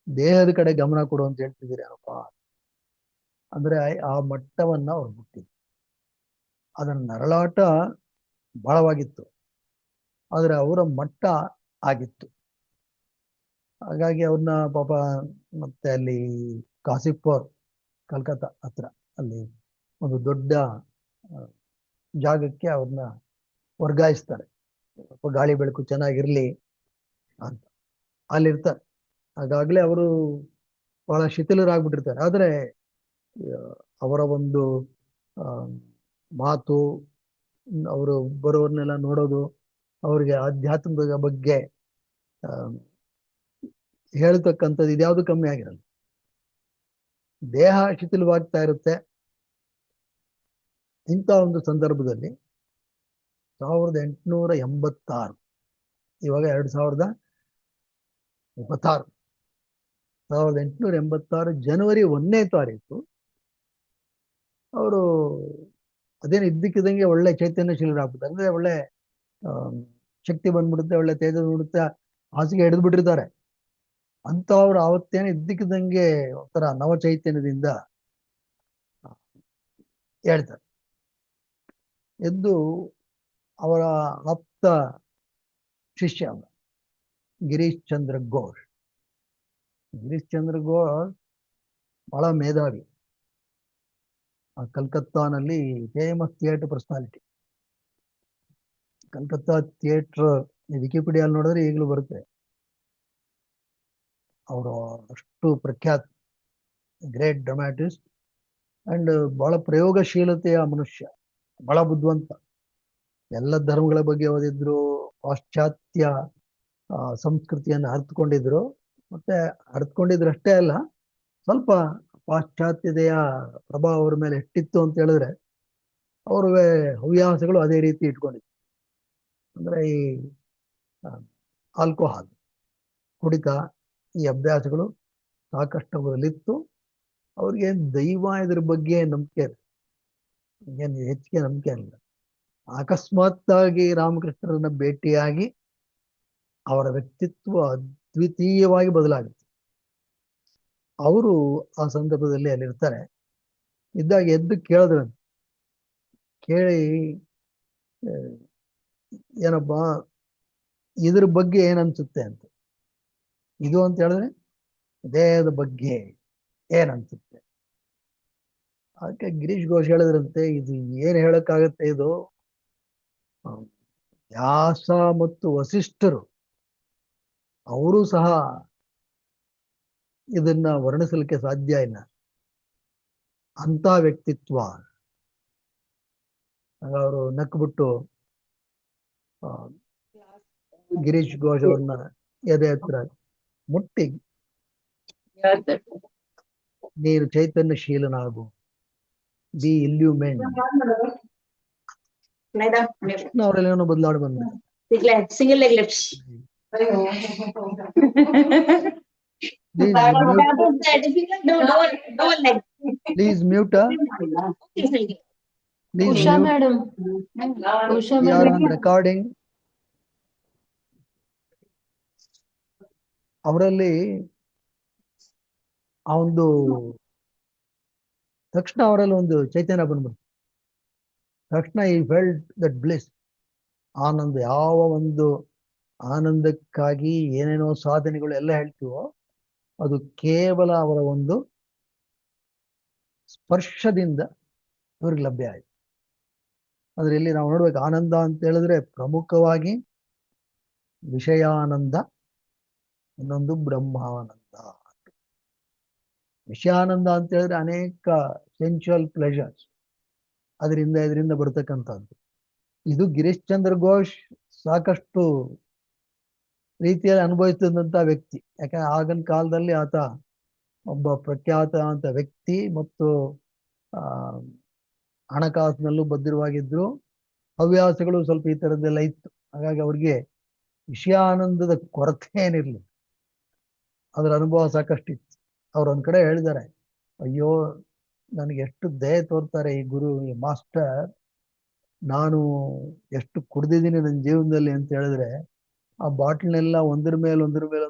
ದೇಹದ ಕಡೆ ಗಮನ ಕೊಡು ಅಂತ ಹೇಳ್ತಿದ್ದೀರಿ ಅಪ್ಪ. ಅಂದ್ರೆ ಆ ಮಟ್ಟವನ್ನ ಅವ್ರು ಮುಟ್ಟಿದ್ರು. ಅದರ ನರಳಾಟ ಬಹಳವಾಗಿತ್ತು, ಆದ್ರೆ ಅವರ ಮಟ್ಟ ಆಗಿತ್ತು. ಹಾಗಾಗಿ ಅವ್ರನ್ನ ಪಾಪ ಮತ್ತೆ ಅಲ್ಲಿ ಕಾಸಿಪುರ್, ಕಲ್ಕತ್ತಾ ಹತ್ರ, ಅಲ್ಲಿ ಒಂದು ದೊಡ್ಡ ಜಾಗಕ್ಕೆ ಅವ್ರನ್ನ ವರ್ಗಾಯಿಸ್ತಾರೆ. ಗಾಳಿ ಬೆಳಕು ಚೆನ್ನಾಗಿರ್ಲಿ ಅಂತ ಅಲ್ಲಿರ್ತಾರೆ. ಹಾಗಾಗ್ಲೇ ಅವರು ಬಹಳ ಶಿಥಿಲರಾಗ್ಬಿಟ್ಟಿರ್ತಾರೆ. ಆದ್ರೆ ಅವರ ಒಂದು ಮಾತು, ಅವರು ಬರೋರ್ನೆಲ್ಲ ನೋಡೋದು, ಅವ್ರಿಗೆ ಆಧ್ಯಾತ್ಮದ ಬಗ್ಗೆ ಹೇಳ್ತಕ್ಕಂಥದ್ದು ಇದ್ಯಾವುದು ಕಮ್ಮಿ ಆಗಿರಲ್ಲ. ದೇಹ ಶಿಥಿಲವಾಗ್ತಾ ಇರುತ್ತೆ. ಇಂಥ ಒಂದು ಸಂದರ್ಭದಲ್ಲಿ 1886, ಇವಾಗ 2026, 1886 ಜನವರಿ 1ನೇ ತಾರೀಕು ಅವರು ಅದೇನು ಇದ್ದಕ್ಕಿದ್ದಂಗೆ ಒಳ್ಳೆ ಚೈತನ್ಯಶೀಲರಾಗ್ಬಿಡ್ತಾರೆ. ಅಂದ್ರೆ ಒಳ್ಳೆ ಶಕ್ತಿ ಬಂದ್ಬಿಡುತ್ತೆ, ಒಳ್ಳೆ ತೇಜ ಬಿಡುತ್ತೆ, ಹಾಸಿಗೆ ಹಿಡಿದು ಬಿಟ್ಟಿರ್ತಾರೆ. ಅಂತ ಅವ್ರು ಆವತ್ತೇನೆ ಇದ್ದಕ್ಕಿದ್ದಂಗೆ ಒಂಥರ ನವ ಚೈತನ್ಯದಿಂದ ಹೇಳ್ತಾರೆ. ಎದ್ದು ಅವರ ಆಪ್ತ ಶಿಷ್ಯ ಗಿರೀಶ್ ಚಂದ್ರ ಘೋಷ್. ಗಿರೀಶ್ ಚಂದ್ರ ಘೋಷ್ ಬಹಳ ಮೇಧಾವಿ. ಕಲ್ಕತ್ತಾನಲ್ಲಿ famous theatre personality. Calcutta theatre ವಿಕಿಪೀಡಿಯಲ್ಲಿ ನೋಡಿದ್ರೆ ಈಗಲೂ ಬರುತ್ತೆ. ಅವರು ಅಷ್ಟು ಪ್ರಖ್ಯಾತ, ಗ್ರೇಟ್ ಡ್ರಾಮಾಟಿಸ್ಟ್ ಅಂಡ್ ಬಹಳ ಪ್ರಯೋಗಶೀಲತೆಯ ಮನುಷ್ಯ, ಬಹಳ ಬುದ್ಧಿವಂತ. ಎಲ್ಲ ಧರ್ಮಗಳ ಬಗ್ಗೆ ಓದಿದ್ರು, ಪಾಶ್ಚಾತ್ಯ ಸಂಸ್ಕೃತಿಯನ್ನು ಅರ್ಥಕೊಂಡಿದ್ರು. ಮತ್ತೆ ಅರ್ಥಕೊಂಡಿದ್ರಷ್ಟೇ ಅಲ್ಲ, ಸ್ವಲ್ಪ ಪಾಶ್ಚಾತ್ಯತೆಯ ಪ್ರಭಾವ ಅವ್ರ ಮೇಲೆ ಎಷ್ಟಿತ್ತು ಅಂತ ಹೇಳಿದ್ರೆ ಅವ್ರ ಹವ್ಯಾಸಗಳು ಅದೇ ರೀತಿ ಇಟ್ಕೊಂಡಿದ್ರು. ಅಂದ್ರೆ ಈ ಆಲ್ಕೋಹಾಲ್, ಕುಡಿತ, ಈ ಅಭ್ಯಾಸಗಳು ಸಾಕಷ್ಟು ಅವರಲ್ಲಿತ್ತು. ಅವ್ರಿಗೆ ದೈವ ಇದ್ರ ಬಗ್ಗೆ ನಂಬಿಕೆ, ಏನು ಹೆಚ್ಚಿಗೆ ನಂಬಿಕೆ ಇಲ್ಲ. ಅಕಸ್ಮಾತ್ತಾಗಿ ರಾಮಕೃಷ್ಣರನ್ನ ಭೇಟಿಯಾಗಿ ಅವರ ವ್ಯಕ್ತಿತ್ವ ಅದ್ವಿತೀಯವಾಗಿ ಬದಲಾಗುತ್ತೆ. ಅವರು ಆ ಸಂದರ್ಭದಲ್ಲಿ ಅಲ್ಲಿರ್ತಾರೆ. ಇದ್ದಾಗ ಎದ್ದು ಕೇಳಿದ್ರು, ಕೇಳಿ ಏನಪ್ಪ ಇದ್ರ ಬಗ್ಗೆ ಏನನ್ಸುತ್ತೆ ಅಂತ. ಇದು ಅಂತ ಹೇಳಿದ್ರೆ ದೇಹದ ಬಗ್ಗೆ ಏನನ್ಸುತ್ತೆ. ಅದಕ್ಕೆ ಗಿರೀಶ್ ಘೋಷ್ ಹೇಳಿದ್ರಂತೆ, ಇದು ಏನ್ ಹೇಳಕ್ಕಾಗತ್ತೆ, ಇದು ವ್ಯಾಸ ಮತ್ತು ವಸಿಷ್ಠರು ಅವರು ಸಹ ಇದನ್ನ ವರ್ಣಿಸಲಿಕ್ಕೆ ಸಾಧ್ಯ ಇಲ್ಲ, ಅಂತ ವ್ಯಕ್ತಿತ್ವ. ಅವರು ನಕ್ಬಿಟ್ಟು ಗಿರೀಶ್ ಘೋಷ್ ಅವ್ರನ್ನ ಎದೆ ಹತ್ರ ಮುಟ್ಟಿ, ನೀನು ಚೈತನ್ಯಶೀಲನಾಗು, ಬಿ ಇಲ್ಯೂಮೆಂಟ್. ಅವರೆಲ್ಲ ಏನೋ ಬದಲಾವಣೆ ಬಂದ್ಬಿಟ್ಟಿದೆ. Single leg lifts. Please mute her. Please Usha mute. madam. Usha We are madam. on recording. ಅವರಲ್ಲಿ ಆ ಒಂದು ತಕ್ಷಣ ಅವರಲ್ಲಿ ಒಂದು ಚೈತನ್ಯ ಬಂದ್ಬಿಡ್ತು. ತಕ್ಷಣ ಈ ಫೆಲ್ಟ್ ದಟ್ ಬ್ಲಿಸ್, ಆನಂದ. ಯಾವ ಒಂದು ಆನಂದಕ್ಕಾಗಿ ಏನೇನೋ ಸಾಧನೆಗಳು ಎಲ್ಲ ಹೇಳ್ತೀವೋ ಅದು ಕೇವಲ ಅವರ ಒಂದು ಸ್ಪರ್ಶದಿಂದ ಇವ್ರಿಗೆ ಲಭ್ಯ ಆಯ್ತು. ಆದ್ರೆ ಇಲ್ಲಿ ನಾವು ನೋಡ್ಬೇಕು, ಆನಂದ ಅಂತ ಹೇಳಿದ್ರೆ ಪ್ರಮುಖವಾಗಿ ವಿಷಯಾನಂದ, ಇನ್ನೊಂದು ಬ್ರಹ್ಮಾನಂದ. ವಿಷಯಾನಂದ ಅಂತ ಹೇಳಿದ್ರೆ ಅನೇಕ ಸೆನ್ಶುವಲ್ ಪ್ಲೆಜರ್ಸ್, ಇದರಿಂದ ಬರ್ತಕ್ಕಂಥದ್ದು. ಇದು ಗಿರೀಶ್ ಚಂದ್ರ ಘೋಷ್ ಸಾಕಷ್ಟು ರೀತಿಯಲ್ಲಿ ಅನುಭವಿಸಿದಂತ ವ್ಯಕ್ತಿ. ಯಾಕಂದ್ರೆ ಆಗಿನ ಕಾಲದಲ್ಲಿ ಆತ ಒಬ್ಬ ಪ್ರಖ್ಯಾತ ಅಂತ ವ್ಯಕ್ತಿ ಮತ್ತು ಹಣಕಾಸಿನಲ್ಲೂ ಭದ್ರವಾಗಿದ್ರು. ಹವ್ಯಾಸಗಳು ಸ್ವಲ್ಪ ಈ ಥರದ್ದೆಲ್ಲ ಇತ್ತು. ಹಾಗಾಗಿ ಅವ್ರಿಗೆ ವಿಷಯಾನಂದದ ಕೊರತೆ ಏನಿರಲಿಲ್ಲ, ಅದರ ಅನುಭವ ಸಾಕಷ್ಟು ಇತ್ತು. ಅವ್ರು ಒಂದ್ ಕಡೆ ಹೇಳಿದ್ದಾರೆ, ಅಯ್ಯೋ ನನಗೆ ಎಷ್ಟು ದಯೆ ತೋರ್ತಾರೆ ಈ ಗುರು, ಈ ಮಾಸ್ಟರ್. ನಾನು ಎಷ್ಟು ಕುಡ್ದಿದ್ದೀನಿ ನನ್ನ ಜೀವನದಲ್ಲಿ ಅಂತ ಹೇಳಿದ್ರೆ, ಆ ಬಾಟ್ಲ್ನೆಲ್ಲ ಒಂದ್ರ ಮೇಲೆ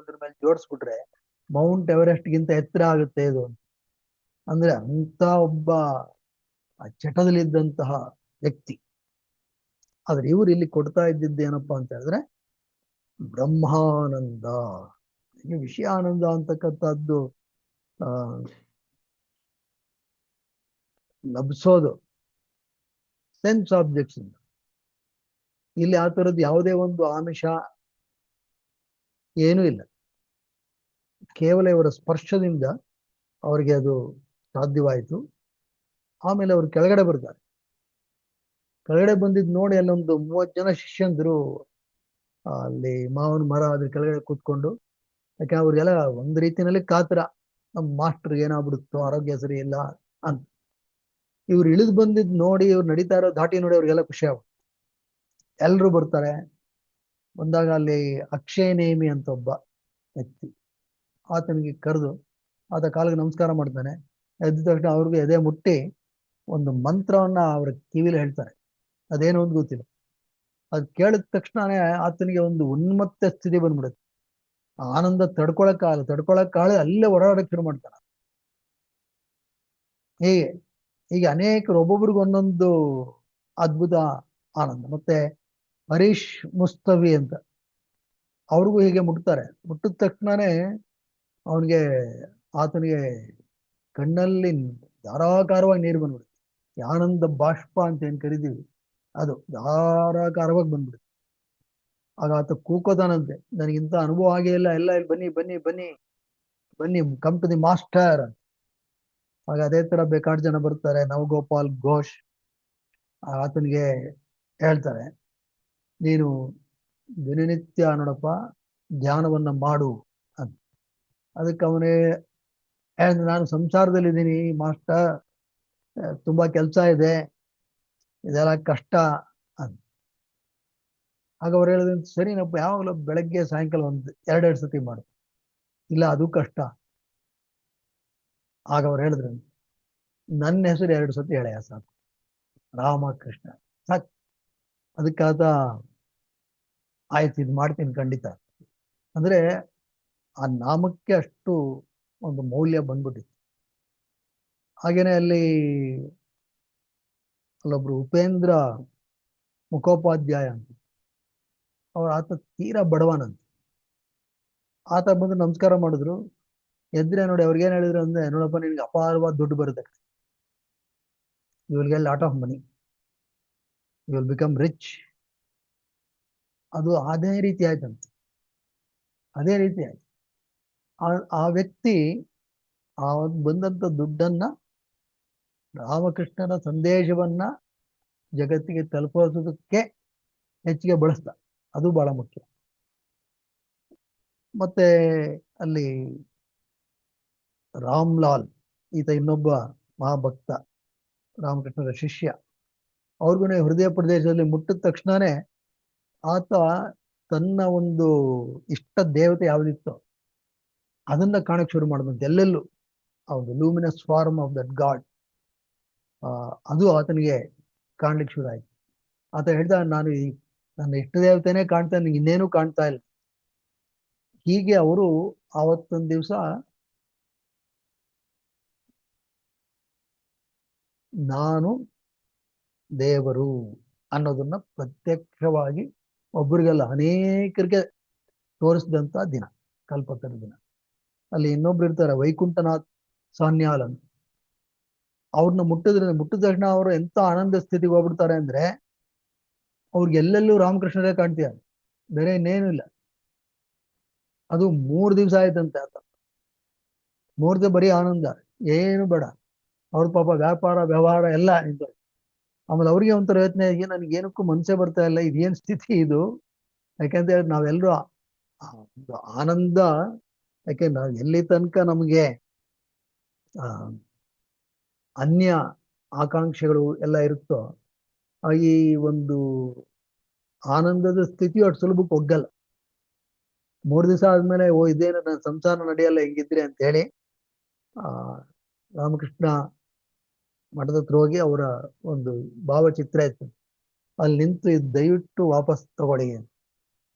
ಜೋಡಿಸ್ಬಿಟ್ರೆ ಮೌಂಟ್ ಎವರೆಸ್ಟ್ ಗಿಂತ ಎತ್ತರ ಆಗುತ್ತೆ ಇದು. ಅಂದ್ರೆ ಅಂತ ಒಬ್ಬ ಚಟದಲ್ಲಿದ್ದಂತಹ ವ್ಯಕ್ತಿ. ಆದ್ರೆ ಇವ್ರು ಇಲ್ಲಿ ಕೊಡ್ತಾ ಇದ್ದಿದ್ದೇನಪ್ಪಾ ಅಂತ ಹೇಳಿದ್ರೆ ಬ್ರಹ್ಮಾನಂದ. ಈ ವಿಷಯಾನಂದ ಅಂತಕ್ಕಂಥದ್ದು ಆ ಲಭಿಸೋದು ಸೆನ್ಸ್ ಆಬ್ಜೆಕ್ಟ್ಸ್ ಇಂದ. ಇಲ್ಲಿ ಆ ಥರದ್ದು ಯಾವುದೇ ಒಂದು ಆಮಿಷ ಏನೂ ಇಲ್ಲ. ಕೇವಲ ಇವರ ಸ್ಪರ್ಶದಿಂದ ಅವರಿಗೆ ಅದು ಸಾಧ್ಯವಾಯಿತು. ಆಮೇಲೆ ಅವರು ಕೆಳಗಡೆ ಬರ್ತಾರೆ. ಕೆಳಗಡೆ ಬಂದಿದ್ದು ನೋಡಿ ಅಲ್ಲೊಂದು 30 ಜನ ಶಿಷ್ಯಂದರು ಅಲ್ಲಿ ಮಾವನ ಮರ ಅದ್ರ ಕೆಳಗಡೆ ಕೂತ್ಕೊಂಡು, ಯಾಕೆ ಅವ್ರಿಗೆಲ್ಲ ಒಂದು ರೀತಿಯಲ್ಲಿ ಕಾತರ, ನಮ್ಮ ಮಾಸ್ಟರ್ ಏನಾಗ್ಬಿಡುತ್ತೋ, ಆರೋಗ್ಯ ಸರಿ ಇಲ್ಲ ಅಂತ. ಇವ್ರು ಇಳಿದು ಬಂದಿದ್ ನೋಡಿ, ಇವ್ರು ನಡೀತಾ ಇರೋ ಧಾಟಿ ನೋಡಿ ಅವ್ರಿಗೆಲ್ಲ ಖುಷಿ ಆಗುತ್ತೆ. ಎಲ್ರು ಬರ್ತಾರೆ. ಬಂದಾಗ ಅಲ್ಲಿ ಅಕ್ಷಯ ನೇಮಿ ಅಂತ ಒಬ್ಬ ವ್ಯಕ್ತಿ, ಆತನಿಗೆ ಕರೆದು ಆತ ಕಾಲಿಗೆ ನಮಸ್ಕಾರ ಮಾಡ್ತಾನೆ. ಎದ್ದ ತಕ್ಷಣ ಅವ್ರಿಗೆ ಎದೆ ಮುಟ್ಟಿ ಒಂದು ಮಂತ್ರವನ್ನ ಅವ್ರ ಕಿವಿಲಿ ಹೇಳ್ತಾರೆ. ಅದೇನು ಅಂತ ಗೊತ್ತಿಲ್ಲ. ಅದು ಕೇಳಿದ ತಕ್ಷಣನೇ ಆತನಿಗೆ ಒಂದು ಉನ್ಮತ್ತ ಸ್ಥಿತಿ ಬಂದ್ಬಿಡುತ್ತೆ. ಆನಂದ ತಡ್ಕೊಳಕ್ಕಾಗಲ್ಲ ಅಲ್ಲೇ ಓಡಾಡಕ್ಕೆ ಶುರು ಮಾಡ್ತಾನೆ. ಹೀಗೆ ಹೀಗೆ ಅನೇಕರು ಒಬ್ಬೊಬ್ರಿಗೆ ಒಂದೊಂದು ಅದ್ಭುತ ಆನಂದ. ಮತ್ತೆ ಹರೀಶ್ ಮುಸ್ತವಿ ಅಂತ, ಅವ್ರಿಗೂ ಹೀಗೆ ಮುಟ್ತಾರೆ. ಮುಟ್ಟಿದ ತಕ್ಷಣನೇ ಅವನಿಗೆ ಆತನಿಗೆ ಕಣ್ಣಲ್ಲಿ ಧಾರಾಕಾರವಾಗಿ ನೀರು ಬಂದ್ಬಿಡುತ್ತೆ. ಆನಂದ ಬಾಷ್ಪ ಅಂತ ಏನ್ ಕರಿತೀವಿ ಅದು ಧಾರಾಕಾರವಾಗಿ ಬಂದ್ಬಿಡುತ್ತೆ. ಆಗ ಆತ ಕೂಕೋತಾನಂತೆ, ನನಗಿಂತ ಅನುಭವ ಆಗೇ ಇಲ್ಲ, ಎಲ್ಲ ಇಲ್ಲಿ ಬನ್ನಿ ಬನ್ನಿ ಬನ್ನಿ ಬನ್ನಿ, ಕಮ್ ಟು ದಿ ಮಾಸ್ಟರ್. ಆಗ ಅದೇ ತರ ಬೇಕಾದ ಜನ ಬರ್ತಾರೆ. ನವಗೋಪಾಲ್ ಘೋಷ್ ಆತನಿಗೆ ಹೇಳ್ತಾರೆ, ನೀನು ದಿನನಿತ್ಯ ನೋಡಪ್ಪ ಧ್ಯಾನವನ್ನ ಮಾಡು ಅಂತ. ಅದಕ್ಕೆ ಅವನೇ ಹೇಳಿದ, ನಾನು ಸಂಸಾರದಲ್ಲಿದ್ದೀನಿ ಮಾಸ್ಟರ್, ತುಂಬಾ ಕೆಲಸ ಇದೆ, ಇದೆಲ್ಲ ಕಷ್ಟ ಅಂತ. ಆಗ ಅವ್ರು ಹೇಳಿದ್ರು, ಸರಿನಪ್ಪ, ಯಾವಾಗಲೂ ಬೆಳಗ್ಗೆ ಸಾಯಂಕಾಲ ಒಂದು 2 ಸತಿ ಮಾಡು. ಇಲ್ಲ ಅದು ಕಷ್ಟ. ಆಗ ಅವ್ರು ಹೇಳಿದ್ರು, ನನ್ನ ಹೆಸರು 2 ಸತಿ ಹೇಳ ಸಾಕು, ರಾಮಕೃಷ್ಣ ಸಾಕು. ಅದಕ್ಕಾದ ಆಯ್ತು, ಇದು ಮಾಡ್ತೀನಿ ಖಂಡಿತ. ಅಂದ್ರೆ ಆ ನಾಮಕ್ಕೆ ಅಷ್ಟು ಒಂದು ಮೌಲ್ಯ ಬಂದ್ಬಿಟ್ಟಿತ್ತು. ಹಾಗೇನೆ ಅಲ್ಲೊಬ್ರು ಉಪೇಂದ್ರ ಮುಖೋಪಾಧ್ಯಾಯ ಅಂತ, ಆತ ತೀರಾ ಬಡವನಂತ. ಆತ ಬಂದು ನಮಸ್ಕಾರ ಮಾಡಿದ್ರು. ಎದ್ರೆ ನೋಡಿ ಅವ್ರಿಗೇನ್ ಹೇಳಿದ್ರು ಅಂದ್ರೆ, ನೋಡಪ್ಪ ನಿನ್ಗೆ ಅಪಾರವಾದ ದುಡ್ಡು ಬರುತ್ತೆ, you will get lot of money, you will become rich. ಅದು ಅದೇ ರೀತಿ ಆಯ್ತಂತೆ. ಅದೇ ರೀತಿ ಆಯ್ತು. ಆ ವ್ಯಕ್ತಿ ಆ ಬಂದಂತ ದುಡ್ಡನ್ನ ರಾಮಕೃಷ್ಣನ ಸಂದೇಶವನ್ನ ಜಗತ್ತಿಗೆ ತಲುಪಿಸೋದಕ್ಕೆ ಹೆಚ್ಚಿಗೆ ಬಳಸ್ತ. ಅದು ಬಹಳ ಮುಖ್ಯ. ಮತ್ತೆ ಅಲ್ಲಿ ರಾಮ್ಲಾಲ್ ಈತ ಇನ್ನೊಬ್ಬ ಮಹಾಭಕ್ತ, ರಾಮಕೃಷ್ಣರ ಶಿಷ್ಯ. ಅವ್ರಿಗೂ ಹೃದಯ ಪ್ರದೇಶದಲ್ಲಿ ಮುಟ್ಟಿದ ತಕ್ಷಣನೇ ಆತ ತನ್ನ ಒಂದು ಇಷ್ಟ ದೇವತೆ ಯಾವ್ದಿತ್ತೋ ಅದನ್ನ ಕಾಣಕ್ ಶುರು ಮಾಡಿದಂತೆ. ಎಲ್ಲೆಲ್ಲೂ ಹೌದು, luminous form of that God, ಅದು ಆತನಿಗೆ ಕಾಣ್ಲಿಕ್ಕೆ ಶುರು ಆಯ್ತು. ಆತ ಹೇಳ್ದ, ನಾನು ನನ್ನ ಇಷ್ಟ ದೇವತೆನೇ ಕಾಣ್ತಾ, ಇನ್ನೇನು ಕಾಣ್ತಾ ಇಲ್ಲ. ಹೀಗೆ ಅವರು ಆವತ್ತೊಂದು ದಿವಸ ನಾನು ದೇವರು ಅನ್ನೋದನ್ನ ಪ್ರತ್ಯಕ್ಷವಾಗಿ ಒಬ್ಬರಿಗೆಲ್ಲ ಅನೇಕರಿಗೆ ತೋರಿಸಿದಂತ ದಿನ, ಕಲ್ಪತರ ದಿನ. ಅಲ್ಲಿ ಇನ್ನೊಬ್ರು ಇರ್ತಾರೆ, ವೈಕುಂಠನಾಥ್ ಸಾನ್ಯಾಲ್ ಅಂತ. ಅವ್ರನ್ನ ಮುಟ್ಟಿದ ತಕ್ಷಣ ಅವರು ಎಂತ ಆನಂದ ಸ್ಥಿತಿಗೆ ಹೋಗ್ಬಿಡ್ತಾರೆ ಅಂದ್ರೆ, ಅವ್ರಿಗೆ ಎಲ್ಲೆಲ್ಲೂ ರಾಮಕೃಷ್ಣರೇ ಕಾಣ್ತೀಯ, ಬೇರೆ ಇನ್ನೇನು ಇಲ್ಲ. ಅದು 3 ದಿವಸ ಆಯ್ತಂತೆ. ಆತ 3 ದಿವಸ ಬರೀ ಆನಂದ, ಏನು ಬೇಡ. ಅವ್ರ ಪಾಪ ವ್ಯಾಪಾರ ವ್ಯವಹಾರ ಎಲ್ಲ ನಿಂತು. ಆಮೇಲೆ ಅವ್ರಿಗೆ ಒಂಥರ ಯೋಚನೆ, ನನಗೆ ಏನಕ್ಕೂ ಮನಸ್ಸೇ ಬರ್ತಾ ಇಲ್ಲ, ಇದೇನ್ ಸ್ಥಿತಿ ಇದು. ಯಾಕೆಂತ ಹೇಳಿ ನಾವೆಲ್ಲರೂ ಆನಂದ, ಯಾಕೆ ನಾವು ಎಲ್ಲಿ ತನಕ ನಮಗೆ ಅನ್ಯ ಆಕಾಂಕ್ಷೆಗಳು ಎಲ್ಲ ಇರುತ್ತೋ, ಈ ಒಂದು ಆನಂದದ ಸ್ಥಿತಿ ಅಷ್ಟು ಸುಲಭಕ್ಕೆ ಒಗ್ಗಲ್ಲ. 3 ದಿವಸ ಆದ್ಮೇಲೆ, ಓ ಇದೇನು ನನ್ನ ಸಂಸಾರ ನಡೆಯಲ್ಲ ಹೆಂಗಿದ್ರೆ ಅಂತ ಹೇಳಿ ರಾಮಕೃಷ್ಣ ಮಠದ ಹತ್ರ ಹೋಗಿ ಅವರ ಒಂದು ಭಾವಚಿತ್ರ ಇತ್ತು, ಅಲ್ಲಿ ನಿಂತು ಇದು ದಯವಿಟ್ಟು ವಾಪಸ್ ತಗೊಳ್ಳಿ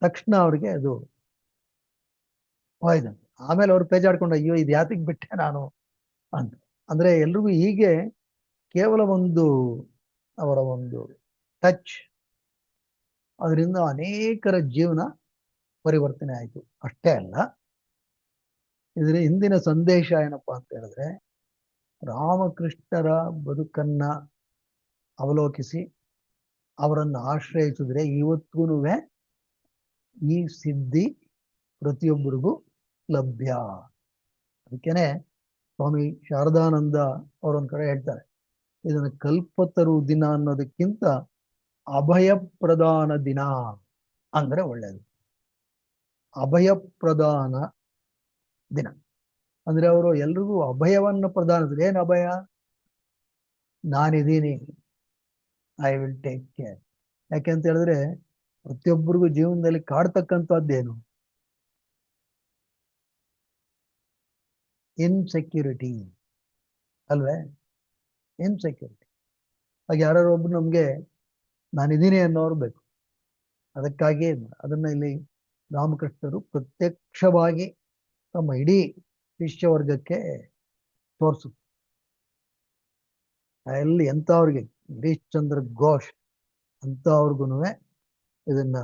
ತಕ್ಷಣ ಅವ್ರಿಗೆ ಅದು ಹೋಯ್ತು. ಆಮೇಲೆ ಅವ್ರು ಪೇಜಾಡ್ಕೊಂಡು, ಅಯ್ಯೋ ಇದು ಯಾತಿಗೆ ಬಿಟ್ಟೆ ನಾನು ಅಂತ. ಅಂದ್ರೆ ಎಲ್ರಿಗೂ ಹೀಗೆ ಕೇವಲ ಒಂದು ಅವರ ಒಂದು ಟಚ್, ಅದರಿಂದ ಅನೇಕರ ಜೀವನ ಪರಿವರ್ತನೆ ಆಯಿತು. ಅಷ್ಟೇ ಅಲ್ಲ, ಇದರ ಹಿಂದಿನ ಸಂದೇಶ ಏನಪ್ಪಾ ಅಂತ ಹೇಳಿದ್ರೆ, ರಾಮಕೃಷ್ಣರ ಬದುಕನ್ನ ಅವಲೋಕಿಸಿ ಅವರನ್ನು ಆಶ್ರಯಿಸಿದ್ರೆ ಇವತ್ತಿಗೂ ಈ ಸಿದ್ಧಿ ಪ್ರತಿಯೊಬ್ಬರಿಗೂ ಲಭ್ಯ. ಅದಕ್ಕೇನೆ ಸ್ವಾಮಿ ಶಾರದಾನಂದ ಅವರೊಂದ್ ಕಡೆ ಹೇಳ್ತಾರೆ, ಇದನ್ನು ಕಲ್ಪತರು ದಿನ ಅನ್ನೋದಕ್ಕಿಂತ ಅಭಯ ಪ್ರದಾನ ದಿನ ಅಂದ್ರೆ ಒಳ್ಳೆಯದು. ಅಭಯ ಪ್ರದಾನ ದಿನ ಅಂದ್ರೆ ಅವರು ಎಲ್ರಿಗೂ ಅಭಯವನ್ನು ಪ್ರದಾನ. ಏನ್ ಅಭಯ? ನಾನಿದ್ದೀನಿ, ಐ ವಿಲ್ ಟೇಕ್ ಕೇರ್. ಯಾಕೆಂತ ಹೇಳಿದ್ರೆ ಪ್ರತಿಯೊಬ್ಬರಿಗೂ ಜೀವನದಲ್ಲಿ ಕಾಡ್ತಕ್ಕಂಥದ್ದೇನು? ಇನ್ಸೆಕ್ಯೂರಿಟಿ ಅಲ್ವೇ? ಇನ್ಸೆಕ್ಯೂರಿಟಿ. ಹಾಗೆ ಯಾರು ಒಬ್ರು ನಮ್ಗೆ ನಾನಿದ್ದೀನಿ ಅನ್ನೋರು ಬೇಕು. ಅದಕ್ಕಾಗಿ ಅದನ್ನ ಇಲ್ಲಿ ರಾಮಕೃಷ್ಣರು ಪ್ರತ್ಯಕ್ಷವಾಗಿ ತಮ್ಮ ಇಡೀ ಶಿಷ್ಯವರ್ಗಕ್ಕೆ ತೋರಿಸುತ್ತೆ. ಎಲ್ಲಿ ಎಂಥವ್ರಿಗೆ, ಗಿರೀಶ್ ಚಂದ್ರ ಘೋಷ್ ಅಂಥವ್ರಿಗೂ ಇದನ್ನ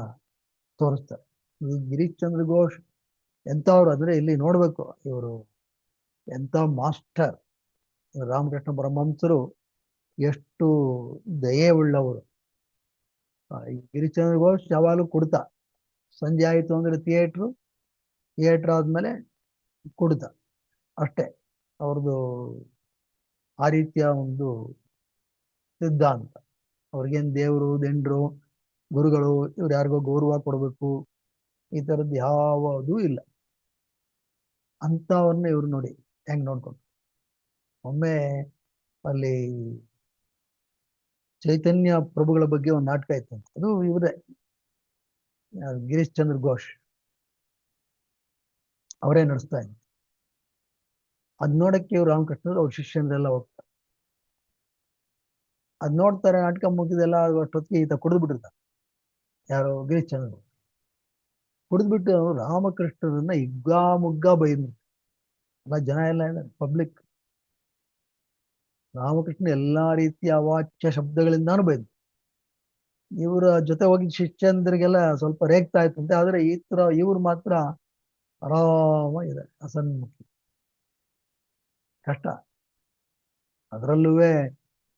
ತೋರಿಸ್ತಾರೆ. ಈ ಗಿರೀಶ್ ಚಂದ್ರ ಘೋಷ್ ಎಂಥವ್ರು ಅಂದ್ರೆ ಇಲ್ಲಿ ನೋಡ್ಬೇಕು, ಇವರು ಎಂಥ ಮಾಸ್ಟರ್. ರಾಮಕೃಷ್ಣ ಪರಮಹಂಸರು ಎಷ್ಟು ದಯೆ ಉಳ್ಳವರು. ಈ ಗಿರೀಶ್ ಚಂದ್ರ ಘೋಷ್ ಯಾವಾಗಲೂ ಕುಡ್ತ. ಸಂಜೆ ಆಯಿತು ಅಂದ್ರೆ ಥಿಯೇಟ್ರ್ ಆದ್ಮೇಲೆ ಕುಡ್ತ ಅಷ್ಟೇ ಅವ್ರದ್ದು. ಆ ರೀತಿಯ ಒಂದು ಸಿದ್ಧಾಂತ. ಅವ್ರಿಗೇನ್ ದೇವರು ದಿಂಡ್ರು ಗುರುಗಳು ಇವ್ರು ಯಾರಿಗೋ ಗೌರವ ಕೊಡ್ಬೇಕು ಈ ತರದ್ದು ಯಾವುದೂ ಇಲ್ಲ. ಅಂತವನ್ನ ಇವ್ರು ನೋಡಿ ಹೆಂಗ್ ನೋಡ್ಕೊಂಡು. ಒಮ್ಮೆ ಅಲ್ಲಿ ಚೈತನ್ಯ ಪ್ರಭುಗಳ ಬಗ್ಗೆ ಒಂದು ನಾಟಕ ಇತ್ತು ಅಂತ, ಅದು ಇವರೇ ಗಿರೀಶ್ ಚಂದ್ರ ಘೋಷ್ ಅವರೇ ನಡೆಸ್ತಾ ಇದ್ರು. ಅದ್ ನೋಡಕ್ಕೆ ಇವ್ರು ರಾಮಕೃಷ್ಣರು ಅವ್ರ ಶಿಷ್ಯಂದ್ರೆಲ್ಲ ಹೋಗ್ತಾರೆ. ಅದ್ ನೋಡ್ತಾರೆ, ನಾಟಕ ಮುಗಿದೆಲ್ಲ ಅಷ್ಟೊತ್ತಿಗೆ ಈತ ಕುಡಿದು ಬಿಟ್ಟಿರ್ತಾರೆ. ಯಾರು? ಗಿರೀಶ್ ಚಂದ್ರ. ಕುಡಿದ್ಬಿಟ್ಟು ರಾಮಕೃಷ್ಣರನ್ನ ಹಿಗ್ಗಾಮುಗ್ಗ ಬೈದ್ರು. ಎಲ್ಲ ಜನ ಎಲ್ಲ ಪಬ್ಲಿಕ್. ರಾಮಕೃಷ್ಣ ಎಲ್ಲಾ ರೀತಿಯ ಅವಾಚ್ಯ ಶಬ್ದಗಳಿಂದಾನು ಬೈದ್ರು. ಇವರ ಜೊತೆ ಹೋಗಿದ್ದ ಶಿಷ್ಯಂದ್ರಿಗೆಲ್ಲ ಸ್ವಲ್ಪ ರೇಗ್ತಾ ಇತ್ತಂತೆ. ಆದ್ರೆ ಇವ್ರು ಮಾತ್ರ ಆರಾಮಾಗಿದೆ, ಹಸನ್ಮುಖಿ. ಕಷ್ಟ. ಅದರಲ್ಲೂ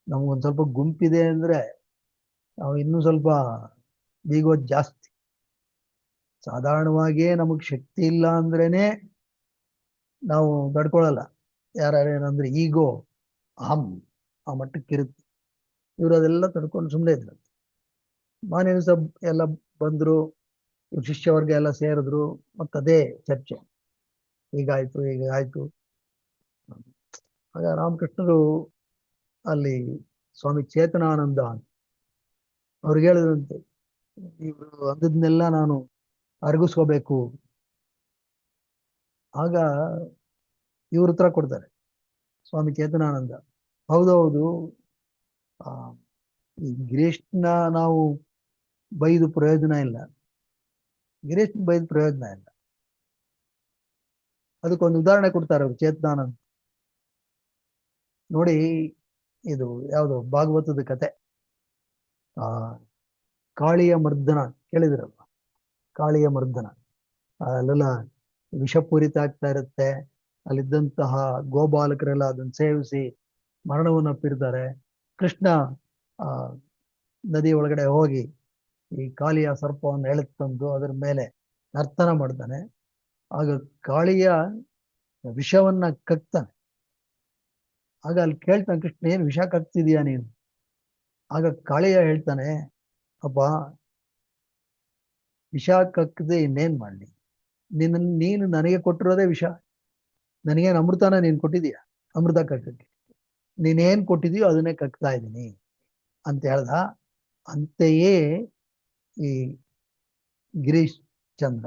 ನಮ್ಗೊಂದ್ ಸ್ವಲ್ಪ ಗುಂಪಿದೆ ಅಂದ್ರೆ ನಾವು ಇನ್ನೂ ಸ್ವಲ್ಪ ಬೀಗೋದ್ ಜಾಸ್ತಿ. ಸಾಧಾರಣವಾಗಿಯೇ ನಮಗ್ ಶಕ್ತಿ ಇಲ್ಲ ಅಂದ್ರೇನೆ ನಾವು ತಡ್ಕೊಳಲ್ಲ. ಯಾರೇನಂದ್ರೆ ಈಗೋ, ಅಹಂ ಆ ಮಟ್ಟಕ್ಕಿರುತ್ತೆ. ಇವ್ರು ಅದೆಲ್ಲ ತಡ್ಕೊಂಡು ಸುಮ್ಮನೆ ಇದ್ರು. ಮಾನ್ಯ ಸಬ್ ಎಲ್ಲ ಬಂದ್ರು, ಇವ್ರ ಶಿಷ್ಯವರ್ಗ ಎಲ್ಲ ಸೇರಿದ್ರು, ಮತ್ತದೇ ಚರ್ಚೆ. ಹೀಗಾಯ್ತು. ಆಗ ರಾಮಕೃಷ್ಣರು ಅಲ್ಲಿ ಸ್ವಾಮಿ ಚೇತನಾನಂದ ಅವ್ರಿಗೆ ಹೇಳಿದ್ರಂತೆ, ಇವರು ಅಂದದ್ನೆಲ್ಲ ನಾನು ಅರಗಿಸ್ಕೋಬೇಕು. ಆಗ ಇವ್ರ ಉತ್ತರ ಕೊಡ್ತಾರೆ ಸ್ವಾಮಿ ಚೇತನಾನಂದ, ಹೌದೌದು, ಈ ಗಿರೀಶ್ನ ನಾವು ಬೈದು ಪ್ರಯೋಜನ ಇಲ್ಲ. ಗಿರೀಶ್ ಬೈದು ಪ್ರಯೋಜನ ಇಲ್ಲ. ಅದಕ್ಕೊಂದು ಉದಾಹರಣೆ ಕೊಡ್ತಾರೆ ಅವರು ಚೇತನಾನಂದ. ನೋಡಿ, ಇದು ಯಾವುದು ಭಾಗವತದ ಕತೆ. ಕಾಳಿಯ ಮರ್ದನ ಕೇಳಿದಿರಲ್ವ? ಕಾಳಿಯ ಮರ್ದನ ಅಲ್ಲೆಲ್ಲ ವಿಷಪೂರಿತ ಆಗ್ತಾ ಇರುತ್ತೆ. ಅಲ್ಲಿದ್ದಂತಹ ಗೋಪಾಲಕರೆಲ್ಲ ಅದನ್ನ ಸೇವಿಸಿ ಮರಣವನ್ನಪ್ಪಿರ್ತಾರೆ. ಕೃಷ್ಣ ನದಿ ಒಳಗಡೆ ಹೋಗಿ ಈ ಕಾಳಿಯ ಸರ್ಪವನ್ನು ಎಳೆತಂದು ಅದರ ಮೇಲೆ ನರ್ತನ ಮಾಡ್ತಾನೆ. ಆಗ ಕಾಳಿಯ ವಿಷವನ್ನ ಕಕ್ತಾನೆ. ಆಗ ಅಲ್ಲಿ ಕೇಳ್ತಾನೆ ಕೃಷ್ಣ, ಏನ್ ವಿಷ ಕಕ್ತಿದೀಯ ನೀನು? ಆಗ ಕಾಳಿಯ ಹೇಳ್ತಾನೆ, ಅಪ್ಪ, ವಿಷ ಕಕ್ಕದೆ ಇನ್ನೇನ್ ಮಾಡ್ಲಿ? ನೀನು ನನಗೆ ಕೊಟ್ಟಿರೋದೇ ವಿಷ. ನನಗೇನು ಅಮೃತನ ನೀನ್ ಕೊಟ್ಟಿದೀಯ? ಅಮೃತ ಕಕ್ಕಕ್ಕೆ ನೀನೇನ್ ಕೊಟ್ಟಿದೀಯೋ ಅದನ್ನೇ ಕಕ್ತಾ ಇದ್ದೀನಿ ಅಂತ ಹೇಳ್ದ. ಅಂತೆಯೇ ಈ ಗಿರೀಶ್ ಚಂದ್ರ,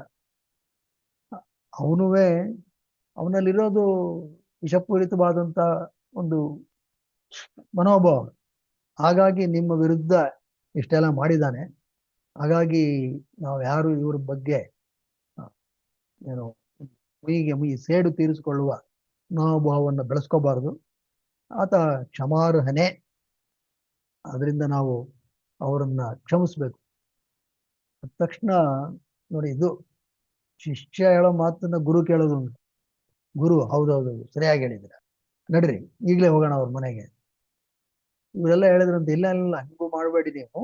ಅವನಲ್ಲಿರೋದು ವಿಷಪೂರಿತವಾದಂತ ಒಂದು ಮನೋಭಾವ. ಹಾಗಾಗಿ ನಿಮ್ಮ ವಿರುದ್ಧ ಇಷ್ಟೆಲ್ಲ ಮಾಡಿದ್ದಾನೆ. ಹಾಗಾಗಿ ನಾವು ಯಾರು ಇವ್ರ ಬಗ್ಗೆ ಏನು ಮುಯಿಗೆ ಸೇಡು ತೀರಿಸಿಕೊಳ್ಳುವ ಮನೋಭಾವವನ್ನು ಬೆಳೆಸ್ಕೋಬಾರ್ದು. ಆತ ಕ್ಷಮಾರ್ಹನೇ. ಅದರಿಂದ ನಾವು ಅವರನ್ನ ಕ್ಷಮಿಸ್ಬೇಕು. ಅದ ತಕ್ಷಣ ನೋಡಿ, ಇದು ಶಿಷ್ಯ ಹೇಳೋ ಮಾತನ್ನ ಗುರು ಕೇಳೋದು ಉಂಟು. ಗುರು ಹೌದೌದು ಸರಿಯಾಗಿ ಹೇಳಿದ್ರ, ನಡ್ರಿ ಈಗಲೇ ಹೋಗೋಣ ಅವ್ರ ಮನೆಗೆ. ಇವರೆಲ್ಲ ಹೇಳಿದ್ರಂತೆ, ಇಲ್ಲ ಇಲ್ಲ ಹಂಗೂ ಮಾಡಬೇಡಿ, ನೀವು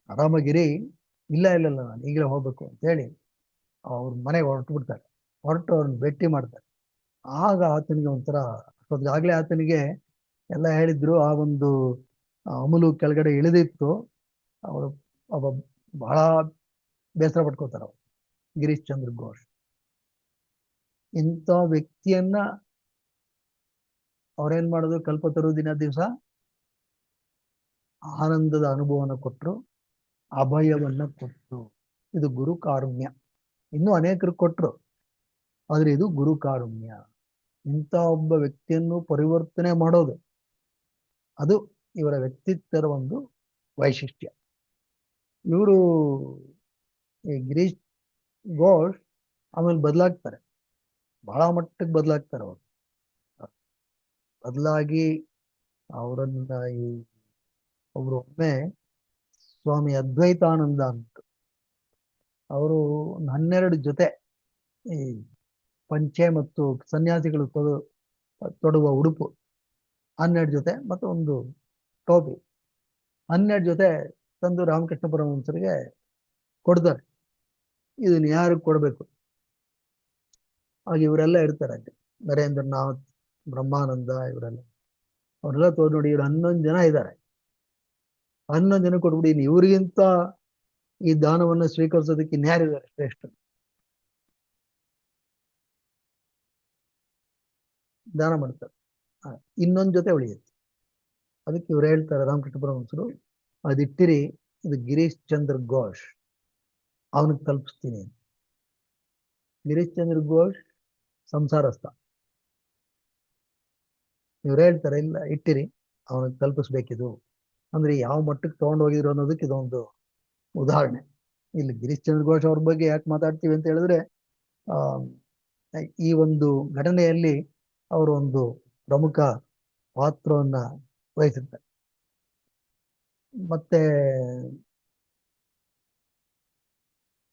ಆರಾಮಾಗಿರಿ. ಇಲ್ಲ ಇಲ್ಲ ಇಲ್ಲ ನಾನು ಈಗಲೇ ಹೋಗ್ಬೇಕು ಅಂತ ಹೇಳಿ ಅವ್ರ ಮನೆಗೆ ಹೊರಟು ಬಿಡ್ತಾರೆ. ಹೊರಟು ಅವ್ರನ್ನ ಭೇಟಿ ಮಾಡ್ತಾರೆ. ಆಗ ಆತನಿಗೆ ಒಂಥರ, ಆಗ್ಲೇ ಆತನಿಗೆ ಎಲ್ಲ ಹೇಳಿದ್ರು, ಆ ಒಂದು ಅಮಲು ಕೆಳಗಡೆ ಇಳಿದಿತ್ತು. ಅವರು ಒಬ್ಬ ಬಹಳ ಬೇಸರ ಪಟ್ಕೋತಾರ ಅವ್ರು, ಗಿರೀಶ್ ಚಂದ್ರ ಘೋಷ್. ಇಂಥ ವ್ಯಕ್ತಿಯನ್ನ ಅವ್ರೇನ್ ಮಾಡಿದ್ರು, ಕಲ್ಪತರು ದಿವಸ ಆನಂದದ ಅನುಭವನ ಕೊಟ್ಟರು, ಅಭಯವನ್ನ ಕೊಟ್ಟರು. ಇದು ಗುರು ಕಾರುಣ್ಯ. ಇನ್ನೂ ಅನೇಕರು ಕೊಟ್ರು, ಆದ್ರೆ ಇದು ಗುರು ಕಾರುಣ್ಯ. ಇಂಥ ಒಬ್ಬ ವ್ಯಕ್ತಿಯನ್ನು ಪರಿವರ್ತನೆ ಮಾಡೋದು, ಅದು ಇವರ ವ್ಯಕ್ತಿತ್ವದ ಒಂದು ವೈಶಿಷ್ಟ್ಯ. ಇವರು ಈ ಗಿರೀಶ್ ಘೋಷ್ ಆಮೇಲೆ ಬದಲಾಗ್ತಾರೆ, ಬಹಳ ಮಟ್ಟಕ್ಕೆ ಬದಲಾಗ್ತಾರೆ ಅವರು. ಬದಲಾಗಿ ಅವರನ್ನ ಈ ಒಬ್ರು ಒಮ್ಮೆ ಸ್ವಾಮಿ ಅದ್ವೈತಾನಂದ ಅಂತ, ಅವರು 12 ಜೊತೆ ಈ ಪಂಚೆ ಮತ್ತು ಸನ್ಯಾಸಿಗಳು ತೊಡುವ ಉಡುಪು 12 ಜೊತೆ ಮತ್ತು ಒಂದು ಟೋಪಿ 12 ಜೊತೆ ತಂದು ರಾಮಕೃಷ್ಣ ಪರಮಹಂಸರಿಗೆ ಕೊಡ್ತಾರೆ. ಇದನ್ನ ಯಾರಿಗೆ ಕೊಡ್ಬೇಕು? ಆಗ ಇವರೆಲ್ಲ ಇರ್ತಾರೆ, ನರೇಂದ್ರನಾಥ್, ಬ್ರಹ್ಮಾನಂದ, ಇವರೆಲ್ಲ ಅವರೆಲ್ಲ ತೋರ್ ನೋಡಿ, ಇವ್ರು 11 ಜನ ಇದ್ದಾರೆ. 11 ಜನ ಕೊಟ್ಬಿಡಿ, ಇವ್ರಿಗಿಂತ ಈ ದಾನವನ್ನು ಸ್ವೀಕರಿಸೋದಕ್ಕೆ ಇನ್ಯಾರಿದ್ದಾರೆ ಶ್ರೇಷ್ಠ? ದಾನ ಮಾಡ್ತಾರೆ. ಇನ್ನೊಂದು ಜೊತೆ ಉಳಿಯುತ್ತೆ. ಅದಕ್ಕೆ ಇವ್ರು ಹೇಳ್ತಾರೆ, ರಾಮಕೃಷ್ಣ ಪರಮಹಂಸರು, ಅದಿಟ್ಟಿರಿ, ಇದು ಗಿರೀಶ್ ಚಂದ್ರ ಘೋಷ್, ಅವನಿಗೆ ತಲುಪಿಸ್ತೀನಿ. ಗಿರೀಶ್ ಚಂದ್ರ ಘೋಷ್ ಸಂಸಾರಸ್ಥ. ಇವ್ರು ಹೇಳ್ತಾರೆ, ಇಲ್ಲ ಇಟ್ಟಿರಿ, ಅವನಿಗೆ ತಲುಪಿಸ್ಬೇಕಿದು. ಅಂದ್ರೆ ಯಾವ ಮಟ್ಟಕ್ಕೆ ತಗೊಂಡು ಹೋಗಿದ್ರು ಅನ್ನೋದಕ್ಕೆ ಇದೊಂದು ಉದಾಹರಣೆ. ಇಲ್ಲಿ ಗಿರೀಶ್ ಚಂದ್ರ ಘೋಷ್ ಅವ್ರ ಬಗ್ಗೆ ಯಾಕೆ ಮಾತಾಡ್ತೀವಿ ಅಂತ ಹೇಳಿದ್ರೆ, ಆ ಈ ಒಂದು ಘಟನೆಯಲ್ಲಿ ಅವರು ಒಂದು ಪ್ರಮುಖ ಪಾತ್ರವನ್ನ ವಹಿಸುತ್ತಾರೆ. ಮತ್ತೆ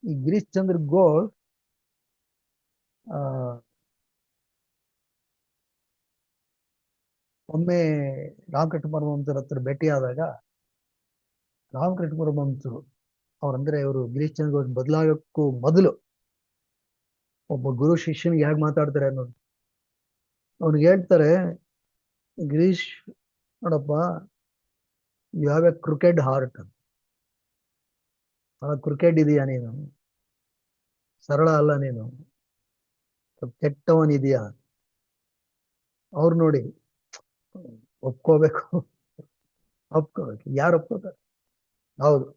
ಈ ಗಿರೀಶ್ ಚಂದ್ರ ಘೋಷ್ ಒಮ್ಮೆ ರಾಮಕೃಷ್ಣ ಪರಮಹಂಸರ ಹತ್ರ ಭೇಟಿಯಾದಾಗ, ರಾಮಕೃಷ್ಣ ಪರಮಹಂಸರು ಅವ್ರಂದ್ರೆ ಇವರು ಗಿರೀಶ್ ಚಂದ್ರ ಘೋಷ್ ಬದಲಾಗಕ್ಕೂ ಮೊದಲು ಒಬ್ಬ ಗುರು ಶಿಷ್ಯನಿಗೆ ಹೇಗೆ ಮಾತಾಡ್ತಾರೆ ಅನ್ನೋದು ಅವ್ನಿಗೆ ಹೇಳ್ತಾರೆ, ಗಿರೀಶ್ ನೋಡಪ್ಪ, you have a cricket heart. Cricket ಇದೆಯಾ ನೀನು? ಸರಳ ಅಲ್ಲ ನೀನು, ಕೆಟ್ಟವನಿದೆಯಾ? ಅವ್ರು ನೋಡಿ ಒಪ್ಕೋಬೇಕು. ಯಾರು ಒಪ್ಕೋತಾರೆ? ಹೌದು,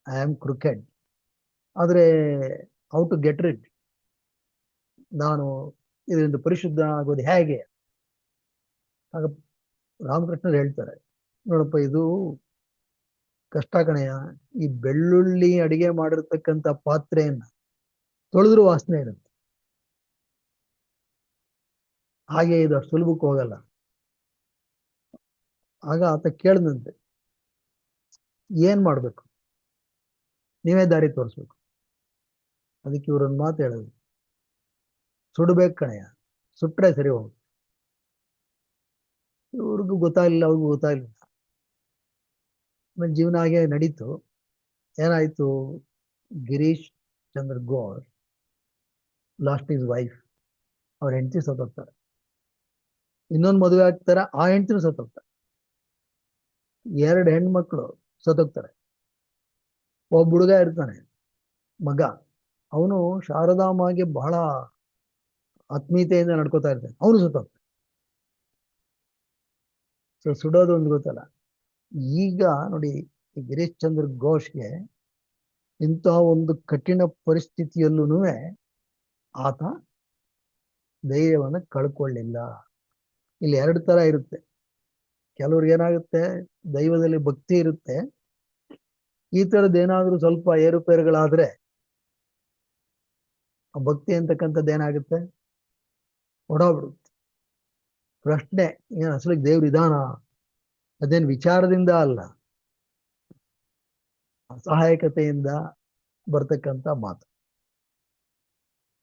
ಐ ಆಮ್ ಕ್ರಿಕೆಟ್. ಆದ್ರೆ ಹೌ ಟು ಗೆಟ್ ರಿಡ್, ನಾನು ಇದರಿಂದ ಪರಿಶುದ್ಧ ಆಗೋದು ಹೇಗೆ? ಆಗ ರಾಮಕೃಷ್ಣರು ಹೇಳ್ತಾರೆ, ನೋಡಪ್ಪ, ಇದು ಕಷ್ಟ ಕಣೆಯ. ಈ ಬೆಳ್ಳುಳ್ಳಿ ಅಡಿಗೆ ಮಾಡಿರ್ತಕ್ಕಂಥ ಪಾತ್ರೆಯನ್ನ ತೊಳೆದ್ರೂ ವಾಸನೆ ಇರುತ್ತೆ. ಹಾಗೆ ಇದು ಅಷ್ಟು ಸುಲಭಕ್ಕೆ ಹೋಗಲ್ಲ. ಆಗ ಆತ ಕೇಳಿದಂತೆ, ಏನ್ ಮಾಡ್ಬೇಕು? ನೀವೇ ದಾರಿ ತೋರಿಸ್ಬೇಕು. ಅದಕ್ಕೆ ಇವ್ರೊಂದು ಮಾತು ಹೇಳೋದು, ಸುಡ್ಬೇಕು ಕಣೆಯ, ಸುಟ್ರೆ ಸರಿ ಹೋಗುತ್ತೆ. ಇವ್ರಿಗೂ ಗೊತ್ತಾಗ್ಲಿಲ್ಲ, ಅವ್ರಿಗೂ ಗೊತ್ತಾಗ್ಲಿಲ್ಲ. ಆಮೇಲೆ ಜೀವನ ಹಾಗೆ ನಡೀತು. ಏನಾಯ್ತು, Girish Chandra Ghosh last is wife. ಅವ್ರ ಹೆಂಡತಿ ಸತ್ತೋಗ್ತಾರೆ. ಇನ್ನೊಂದು ಮದುವೆ ಆಗ್ತಾರೆ, ಆ ಹೆಂಡತಿನೂ ಸತ್ತೋಗ್ತಾರೆ. 2 ಹೆಣ್ಮಕ್ಳು ಸತ್ತೋಗ್ತಾರೆ. ಒಬ್ಬ ಹುಡುಗ ಇರ್ತಾನೆ, ಮಗ. ಅವನು ಶಾರದಾಮಾಗೆ ಬಹಳ ಆತ್ಮೀಯತೆಯಿಂದ ನಡ್ಕೋತಾ ಇರ್ತಾನೆ, ಅವನು ಸತ್ತೋಗ್ತಾನೆ. ಸುಡೋದು ಒಂದು ಗೊತ್ತಲ್ಲ. ಈಗ ನೋಡಿ, ಗಿರೀಶ್ ಚಂದ್ರ ಘೋಷ್ಗೆ ಇಂತಹ ಒಂದು ಕಠಿಣ ಪರಿಸ್ಥಿತಿಯಲ್ಲೂ ಆತ ಧೈರ್ಯವನ್ನು ಕಳ್ಕೊಳ್ಳಿಲ್ಲ. ಇಲ್ಲಿ 2 ತರ ಇರುತ್ತೆ. ಕೆಲವ್ರಿಗೆ ಏನಾಗುತ್ತೆ, ದೈವದಲ್ಲಿ ಭಕ್ತಿ ಇರುತ್ತೆ, ಈ ತರದ್ದು ಏನಾದ್ರೂ ಸ್ವಲ್ಪ ಏರುಪೇರುಗಳಾದ್ರೆ ಆ ಭಕ್ತಿ ಅಂತಕ್ಕಂಥದ್ದು ಏನಾಗುತ್ತೆ, ಹೊಡೋಗ್ಬಿಡುತ್ತೆ. ಪ್ರಶ್ನೆ ಏನು ಅಸಲಿಗೆ ದೇವ್ರ ಇದಾನ, ಅದೇನು ವಿಚಾರದಿಂದ ಅಲ್ಲ, ಅಸಹಾಯಕತೆಯಿಂದ ಬರ್ತಕ್ಕಂಥ ಮಾತು.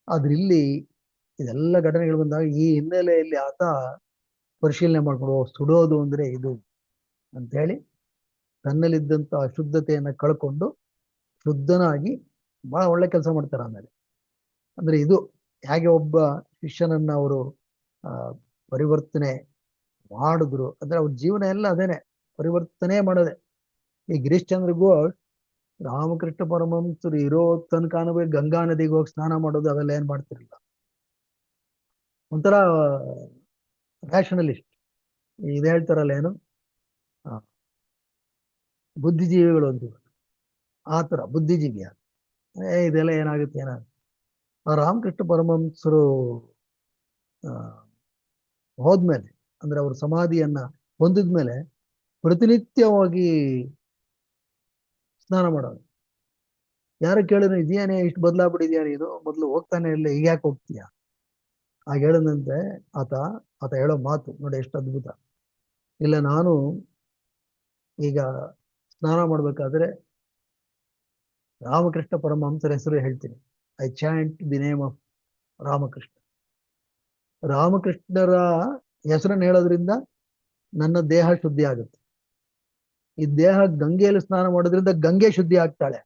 ಆದ್ರೆ ಇಲ್ಲಿ ಇದೆಲ್ಲ ಘಟನೆಗಳು ಬಂದಾಗ ಈ ಹಿನ್ನೆಲೆಯಲ್ಲಿ ಆತ ಪರಿಶೀಲನೆ ಮಾಡ್ಕೊಂಡು ಸುಡೋದು ಅಂದ್ರೆ ಇದು ಅಂತ ಹೇಳಿ ತನ್ನಲ್ಲಿದ್ದಂಥ ಅಶುದ್ಧತೆಯನ್ನ ಕಳ್ಕೊಂಡು ಶುದ್ಧನಾಗಿ ಬಹಳ ಒಳ್ಳೆ ಕೆಲಸ ಮಾಡ್ತಾರೆ. ಆಮೇಲೆ ಅಂದ್ರೆ ಇದು ಹೇಗೆ ಒಬ್ಬ ಶಿಷ್ಯನನ್ನ ಅವರು ಆ ಪರಿವರ್ತನೆ ಮಾಡಿದ್ರು ಅಂದ್ರೆ ಅವ್ರ ಜೀವನ ಎಲ್ಲ ಅದೇನೆ, ಪರಿವರ್ತನೆ ಮಾಡೋದೆ. ಈ ಗಿರೀಶ್ ಚಂದ್ರ ಘೋಷ್ ರಾಮಕೃಷ್ಣ ಪರಮಹಂಸರು ಇರೋ ತನಕ ಗಂಗಾ ನದಿಗೆ ಹೋಗಿ ಸ್ನಾನ ಮಾಡೋದು ಅವೆಲ್ಲ ಏನ್ ಮಾಡ್ತಿರ್ಲಿಲ್ಲ. ಒಂಥರ ನ್ಯಾಷನಲಿಸ್ಟ್, ಇದು ಹೇಳ್ತಾರಲ್ಲ ಏನು ಬುದ್ಧಿಜೀವಿಗಳು ಅಂತ, ಆ ಥರ ಬುದ್ಧಿಜೀವಿ. ಇದೆಲ್ಲ ಏನಾಗುತ್ತೆ ಏನಾಗುತ್ತೆ. ಆ ರಾಮಕೃಷ್ಣ ಪರಮಹಂಸರು ಹೋದ್ಮೇಲೆ ಅಂದ್ರೆ ಅವ್ರ ಸಮಾಧಿಯನ್ನ ಹೊಂದಿದ್ಮೇಲೆ ಪ್ರತಿನಿತ್ಯವಾಗಿ ಸ್ನಾನ ಮಾಡೋದು. ಯಾರು ಕೇಳಿದ್ರು ಇದೇನೇ ಇಷ್ಟು ಬದಲಾಗ್ಬಿಟ್ಟಿದ್ಯಾ ನೀನು, ಮೊದಲು ಹೋಗ್ತಾನೆ ಇಲ್ಲ, ಈಗ ಯಾಕೆ ಹೋಗ್ತೀಯ? ಆಗ ಹೇಳದಂತೆ ಆತ ಆತ ಹೇಳೋ ಮಾತು ನೋಡಿ ಎಷ್ಟು ಅದ್ಭುತ. ಇಲ್ಲ, ನಾನು ಈಗ ಸ್ನಾನ ಮಾಡ್ಬೇಕಾದ್ರೆ ರಾಮಕೃಷ್ಣ ಪರಮಹಂಸರ ಹೆಸರು ಹೇಳ್ತೀನಿ. I chant the name of Ramakrishna. ರಾಮಕೃಷ್ಣರ ಹೆಸರನ್ನು ಹೇಳೋದ್ರಿಂದ ನನ್ನ ದೇಹ ಶುದ್ಧಿ ಆಗುತ್ತೆ. ಈ ದೇಹ ಗಂಗೆಯಲ್ಲಿ ಸ್ನಾನ ಮಾಡೋದ್ರಿಂದ ಗಂಗೆ ಶುದ್ಧಿ ಆಗ್ತಾಳೆ.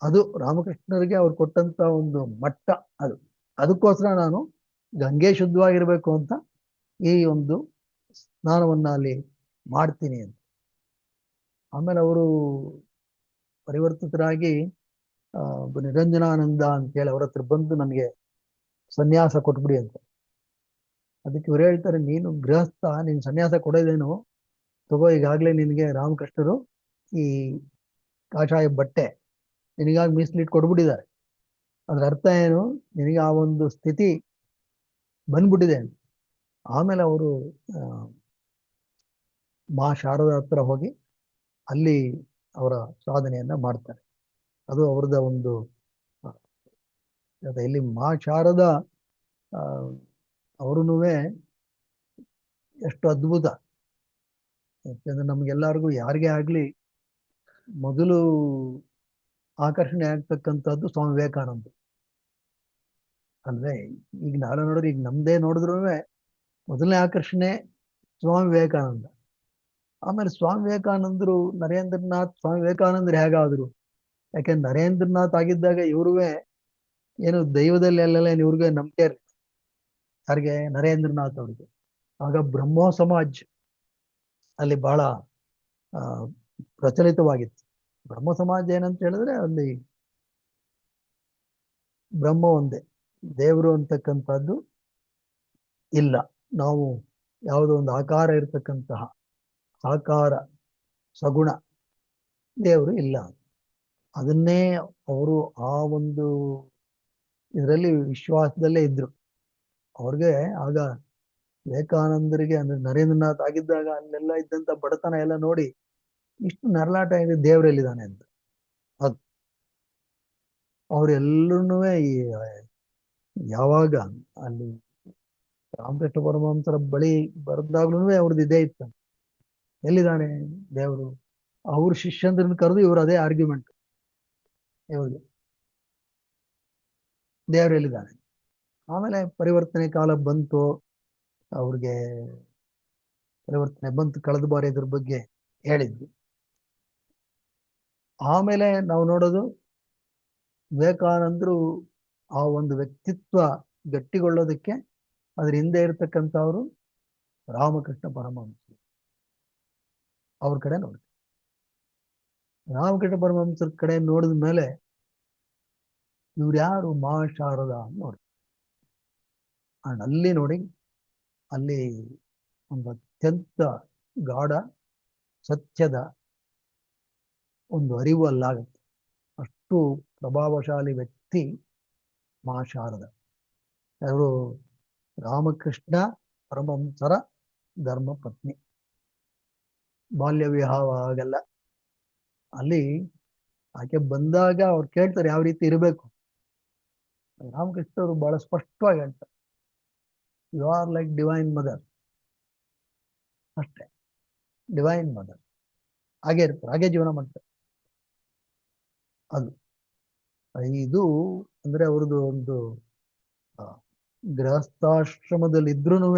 ಅದು ರಾಮಕೃಷ್ಣರಿಗೆ ಅವ್ರು ಕೊಟ್ಟಂತ ಒಂದು ಮಟ್ಟ ಅದು. ಅದಕ್ಕೋಸ್ಕರ ನಾನು ಗಂಗೆ ಶುದ್ಧವಾಗಿರ್ಬೇಕು ಅಂತ ಈ ಒಂದು ಸ್ನಾನವನ್ನ ಅಲ್ಲಿ ಮಾಡ್ತೀನಿ ಅಂತ. ಆಮೇಲೆ ಅವರು ಪರಿವರ್ತಿತರಾಗಿ ನಿರಂಜನಾನಂದ ಅಂತೇಳಿ ಅವ್ರ ಹತ್ರ ಬಂದು ನನಗೆ ಸನ್ಯಾಸ ಕೊಟ್ಬಿಡಿ ಅಂತ. ಅದಕ್ಕೆ ಇವ್ರು ಹೇಳ್ತಾರೆ, ನೀನು ಗೃಹಸ್ಥ, ನೀನು ಸನ್ಯಾಸ ಕೊಡೋದೇನು, ತಗೋ ಈಗಾಗಲೇ ನಿನಗೆ ರಾಮಕೃಷ್ಣರು ಈ ಕಾಷಾಯ ಬಟ್ಟೆ ನಿನಗಾಗಿ ಮೀಸಲಿಟ್ಟು ಕೊಟ್ಬಿಟ್ಟಿದ್ದಾರೆ. ಅದ್ರ ಅರ್ಥ ಏನು, ನಿನಗೆ ಆ ಒಂದು ಸ್ಥಿತಿ ಬಂದ್ಬಿಟ್ಟಿದೆ ಅಂತ. ಆಮೇಲೆ ಅವರು ಮಾ ಶಾರದಾ ಹತ್ರ ಹೋಗಿ ಅಲ್ಲಿ ಅವರ ಸಾಧನೆಯನ್ನ ಮಾಡ್ತಾರೆ. ಅದು ಅವ್ರದ ಒಂದು ಇಲ್ಲಿ ಮಾ ಶಾರದಾ ಅವ್ರೂ ಎಷ್ಟು ಅದ್ಭುತ. ಯಾಕೆಂದ್ರೆ ನಮ್ಗೆಲ್ಲರಿಗೂ ಯಾರಿಗೇ ಆಗ್ಲಿ ಮೊದಲು ಆಕರ್ಷಣೆ ಆಗ್ತಕ್ಕಂಥದ್ದು ಸ್ವಾಮಿ ವಿವೇಕಾನಂದ. ಅಂದ್ರೆ ಈಗ ನಾಳೆ ನೋಡಿದ್ರೆ, ಈಗ ನಮ್ದೇ ನೋಡಿದ್ರು ಮೊದಲನೇ ಆಕರ್ಷಣೆ ಸ್ವಾಮಿ ವಿವೇಕಾನಂದ. ಆಮೇಲೆ ಸ್ವಾಮಿ ವಿವೇಕಾನಂದರು ನರೇಂದ್ರನಾಥ್, ಸ್ವಾಮಿ ವಿವೇಕಾನಂದರು ಹೇಗಾದ್ರು, ಯಾಕೆಂದ್ರೆ ನರೇಂದ್ರನಾಥ್ ಆಗಿದ್ದಾಗ ಇವ್ರುವೆ ಏನು ದೈವದಲ್ಲಿ ಅಲ್ಲೆಲ್ಲ ಇವ್ರಿಗೆ ನಂಬಿಕೆ ಇರಲಿಲ್ಲ. ಯಾರಿಗೆ? ನರೇಂದ್ರನಾಥ್ ಅವ್ರಿಗೆ. ಆಗ ಬ್ರಹ್ಮೋ ಸಮಾಜ್ ಅಲ್ಲಿ ಬಹಳ ಪ್ರಚಲಿತವಾಗಿತ್ತು. ಬ್ರಹ್ಮ ಸಮಾಜ ಏನಂತ ಹೇಳಿದ್ರೆ ಅಲ್ಲಿ ಬ್ರಹ್ಮ ಒಂದೇ, ದೇವರು ಅಂತಕ್ಕಂಥದ್ದು ಇಲ್ಲ. ನಾವು ಯಾವುದೋ ಒಂದು ಆಕಾರ ಇರತಕ್ಕಂತಹ ಆಕಾರ ಸಗುಣ ದೇವರು ಇಲ್ಲ. ಅದನ್ನೇ ಅವರು ಆ ಒಂದು ಇದರಲ್ಲಿ ವಿಶ್ವಾಸದಲ್ಲೇ ಇದ್ರು. ಅವ್ರಿಗೆ ಆಗ ವಿವೇಕಾನಂದರಿಗೆ ಅಂದ್ರೆ ನರೇಂದ್ರನಾಥ್ ಆಗಿದ್ದಾಗ ಅಲ್ಲೆಲ್ಲ ಇದ್ದಂತ ಬಡತನ ಎಲ್ಲ ನೋಡಿ ಇಷ್ಟು ನರಳಾಟ ಇದೆ, ದೇವರಲ್ಲಿದ್ದಾನೆ ಅಂತ. ಅದು ಅವರೆಲ್ಲರೂ ಯಾವಾಗ ಅಲ್ಲಿ ರಾಮಕೃಷ್ಣ ಪರಮಹಂಸರ ಬಳಿ ಬರೆದಾಗ್ಲೂ ಅವ್ರದ್ದು ಇದೇ ಇತ್ತು, ಎಲ್ಲಿದ್ದಾನೆ ದೇವರು? ಅವ್ರ ಶಿಷ್ಯಂದ್ರನ್ನ ಕರೆದು ಇವರು ಅದೇ ಆರ್ಗ್ಯುಮೆಂಟ್, ಇವ್ರಿಗೆ ದೇವರು ಎಲ್ಲಿದ್ದಾನೆ. ಆಮೇಲೆ ಪರಿವರ್ತನೆ ಕಾಲ ಬಂತು, ಅವ್ರಿಗೆ ಪರಿವರ್ತನೆ ಬಂತು, ಕಳೆದ ಬಾರಿ ಇದ್ರ ಬಗ್ಗೆ ಹೇಳಿದ್ವಿ. ಆಮೇಲೆ ನಾವು ನೋಡೋದು ವಿವೇಕಾನಂದರು ಆ ಒಂದು ವ್ಯಕ್ತಿತ್ವ ಗಟ್ಟಿಗೊಳ್ಳೋದಕ್ಕೆ ಅದ್ರ ಹಿಂದೆ ಇರತಕ್ಕಂಥವ್ರು ರಾಮಕೃಷ್ಣ ಪರಮಹಂಸರು. ಅವ್ರ ಕಡೆ ನೋಡಿ, ರಾಮಕೃಷ್ಣ ಪರಮಹಂಸರ ಕಡೆ ನೋಡಿದ ಮೇಲೆ ಇವ್ರು ಯಾರು? ಮಾ ಶಾರದಾ ನೋಡಿ. ಅಲ್ಲಿ ನೋಡಿ, ಅಲ್ಲಿ ಒಂದು ಅತ್ಯಂತ ಗಾಢ ಸತ್ಯದ ಒಂದು ಅರಿವು ಅಲ್ಲಾಗುತ್ತೆ. ಅಷ್ಟು ಪ್ರಭಾವಶಾಲಿ ವ್ಯಕ್ತಿ ಮಾ ಶಾರದ. ಅವರು ರಾಮಕೃಷ್ಣ ಪರಮಹಂಸರ ಧರ್ಮ ಪತ್ನಿ. ಬಾಲ್ಯ ವಿವಾಹ ಆಗಲ್ಲ. ಅಲ್ಲಿ ಆಕೆ ಬಂದಾಗ ಅವ್ರು ಕೇಳ್ತಾರೆ ಯಾವ ರೀತಿ ಇರಬೇಕು. ರಾಮಕೃಷ್ಣರು ಬಹಳ ಸ್ಪಷ್ಟವಾಗಿ ಹೇಳ್ತಾರೆ, you are like divine mother, ಅಷ್ಟೇ. ಡಿವೈನ್ ಮದರ್ ಹಾಗೆ ಇರ್ತಾರೆ, ಹಾಗೆ ಜೀವನ ಮಾಡ್ತಾರೆ. ಅದು ಇದು ಅಂದ್ರೆ ಅವ್ರದ್ದು ಒಂದು ಆ, ಗೃಹಸ್ಥಾಶ್ರಮದಲ್ಲಿ ಇದ್ರೂನು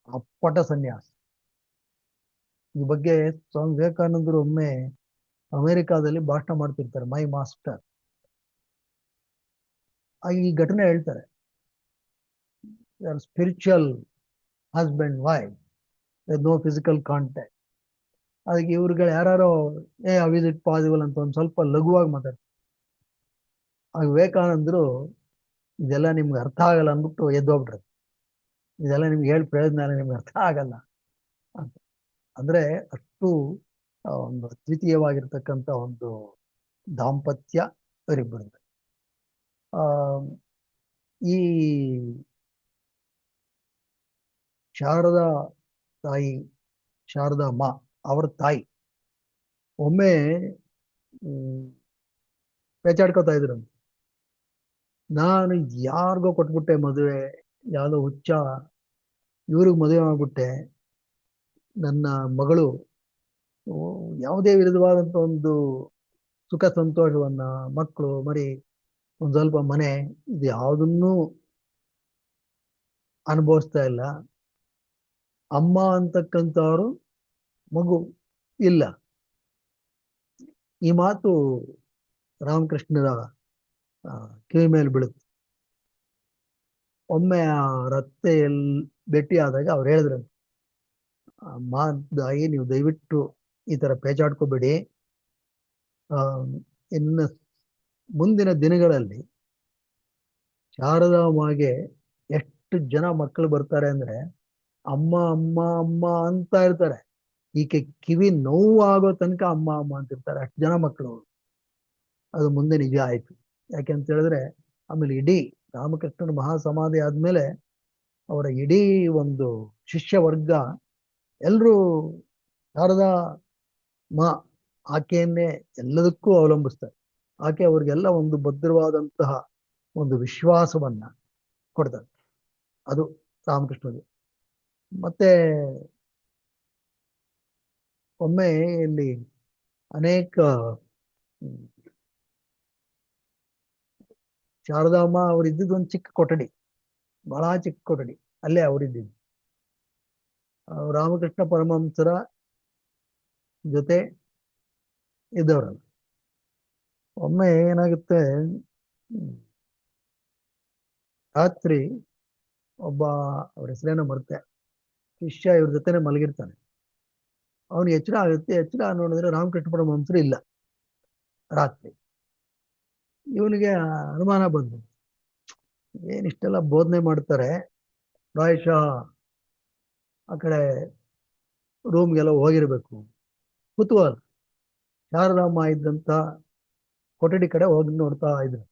ಅಪ್ಪಟ ಸನ್ಯಾಸ. ಈ ಬಗ್ಗೆ ಸ್ವಾಮಿ ವಿವೇಕಾನಂದರು ಒಮ್ಮೆ ಅಮೆರಿಕಾದಲ್ಲಿ ಭಾಷಣ ಮಾಡ್ತಿರ್ತಾರೆ, ಮೈ ಮಾಸ್ಟರ್. ಈ ಘಟನೆ ಹೇಳ್ತಾರೆ, spiritual husband wife, no physical contact. ಅದಕ್ಕೆ ಇವ್ರುಗಳು ಯಾರೋ ವಿಸಿಟ್ ಪಾಸಿಬಲ್ ಅಂತ ಒಂದು ಸ್ವಲ್ಪ ಲಘುವಾಗಿ ಮಾತಾಡ್ತಾರೆ. ಆಗ ವಿವೇಕಾನಂದರು ಇದೆಲ್ಲ ನಿಮ್ಗೆ ಅರ್ಥ ಆಗಲ್ಲ ಅಂದ್ಬಿಟ್ಟು ಎದ್ದೋಗ್ಬಿಟ್ರೆ, ಇದೆಲ್ಲ ನಿಮ್ಗೆ ಹೇಳಿ ಪ್ರಯೋಜನ ಇಲ್ಲ, ನಿಮ್ಗೆ ಅರ್ಥ ಆಗಲ್ಲ ಅಂತ. ಅಂದ್ರೆ ಅಷ್ಟು ಒಂದು ಅದ್ವಿತೀಯವಾಗಿರ್ತಕ್ಕಂಥ ಒಂದು ದಾಂಪತ್ಯ ಅವರಿಬ್ಬರದು. ಆ ಈ ಶಾರದಾ ತಾಯಿ, ಶಾರದಮ್ಮ ಅವ್ರ ತಾಯಿ ಒಮ್ಮೆ ಪೇಚಾಡ್ಕೋತಾ ಇದ್ರು, ನಾನು ಯಾರಿಗೋ ಕೊಟ್ಬಿಟ್ಟೆ ಮದುವೆ, ಯಾವುದೋ ಹುಚ್ಚ ಇವ್ರಿಗೆ ಮದುವೆ ಮಾಡ್ಬಿಟ್ಟೆ, ನನ್ನ ಮಗಳು ಯಾವುದೇ ವಿಧವಾದಂಥ ಒಂದು ಸುಖ ಸಂತೋಷವನ್ನ, ಮಕ್ಕಳು ಮರಿ, ಒಂದ್ ಸ್ವಲ್ಪ ಮನೆ, ಇದು ಯಾವುದನ್ನೂ ಅನುಭವಿಸ್ತಾ ಇಲ್ಲ. ಅಮ್ಮ ಅಂತಕ್ಕಂಥವ್ರು ಮಗು ಇಲ್ಲ. ಈ ಮಾತು ರಾಮಕೃಷ್ಣರ ಕಿವಿ ಮೇಲೆ ಬೀಳುತ್ತೆ. ಒಮ್ಮೆ ಆ ರಸ್ತೆಯಲ್ಲಿ ಭೇಟಿ ಆದಾಗ ಅವ್ರು ಹೇಳಿದ್ರು, ತಾಯಿ ನೀವು ದಯವಿಟ್ಟು ಈ ತರ ಪೇಚಾಡ್ಕೋಬೇಡಿ, ಇನ್ನು ಮುಂದಿನ ದಿನಗಳಲ್ಲಿ ಶಾರದಾಮ್ಮಗೆ ಎಷ್ಟು ಜನ ಮಕ್ಕಳು ಬರ್ತಾರೆ ಅಂದ್ರೆ ಅಮ್ಮ ಅಮ್ಮ ಅಮ್ಮ ಅಂತ ಇರ್ತಾರೆ. ಈಕೆ ಕಿವಿ ನೋವು ಆಗೋ ತನಕ ಅಮ್ಮ ಅಮ್ಮ ಅಂತಿರ್ತಾರೆ, ಅಷ್ಟು ಜನ ಮಕ್ಕಳು. ಅದು ಮುಂದೆ ನಿಜ ಆಯ್ತು. ಯಾಕೆಂತ ಹೇಳಿದ್ರೆ ಆಮೇಲೆ ಇಡೀ ರಾಮಕೃಷ್ಣನ ಮಹಾಸಮಾಧಿ ಆದ್ಮೇಲೆ ಅವರ ಇಡೀ ಒಂದು ಶಿಷ್ಯ ವರ್ಗ ಎಲ್ಲರೂ ಶಾರದಾ ಮಾ ಆಕೆಯನ್ನೇ ಎಲ್ಲದಕ್ಕೂ ಅವಲಂಬಿಸ್ತಾರೆ. ಆಕೆ ಅವ್ರಿಗೆಲ್ಲ ಒಂದು ಭದ್ರವಾದಂತಹ ಒಂದು ವಿಶ್ವಾಸವನ್ನ ಕೊಡ್ತಾರೆ. ಅದು ರಾಮಕೃಷ್ಣದು. ಮತ್ತೆ ಒಮ್ಮೆ ಇಲ್ಲಿ ಅನೇಕ ಶಾರದಾಮ್ಮ ಅವರಿದ್ದಿದ್ದು ಒಂದು ಚಿಕ್ಕ ಕೊಠಡಿ, ಬಹಳ ಚಿಕ್ಕ ಕೊಠಡಿ, ಅಲ್ಲೇ ಅವರಿದ್ದಿದ್ದು. ರಾಮಕೃಷ್ಣ ಪರಮಹಂಸರ ಜೊತೆ ಇದ್ದವರಲ್ಲ. ಒಮ್ಮೆ ಏನಾಗುತ್ತೆ, ರಾತ್ರಿ ಒಬ್ಬ, ಅವ್ರ ಹೆಸರೇನೋ ಮರ್ತೆ, ಶಿಷ್ಯ ಇವ್ರ ಜೊತೆನೆ ಮಲಗಿರ್ತಾನೆ. ಅವನು ಎಚ್ಚರ ಆಗುತ್ತೆ, ಎಚ್ಚರ ನೋಡಿದ್ರೆ ರಾಮಕೃಷ್ಣ ಪರಮಹಂಸರು ಇಲ್ಲ ರಾತ್ರಿ. ಇವನಿಗೆ ಅನುಮಾನ ಬಂದು, ಏನಿಷ್ಟೆಲ್ಲ ಬೋಧನೆ ಮಾಡ್ತಾರೆ, ಪ್ರಾಯಶಃ ಆ ಕಡೆ ರೂಮ್ಗೆಲ್ಲ ಹೋಗಿರ್ಬೇಕು. ಕುತೂಹಲ ಶಾರದಾಮ್ಮ ಇದ್ದಂತ ಕೊಠಡಿ ಕಡೆ ಹೋಗಿ ನೋಡ್ತಾ ಇದ್ರು.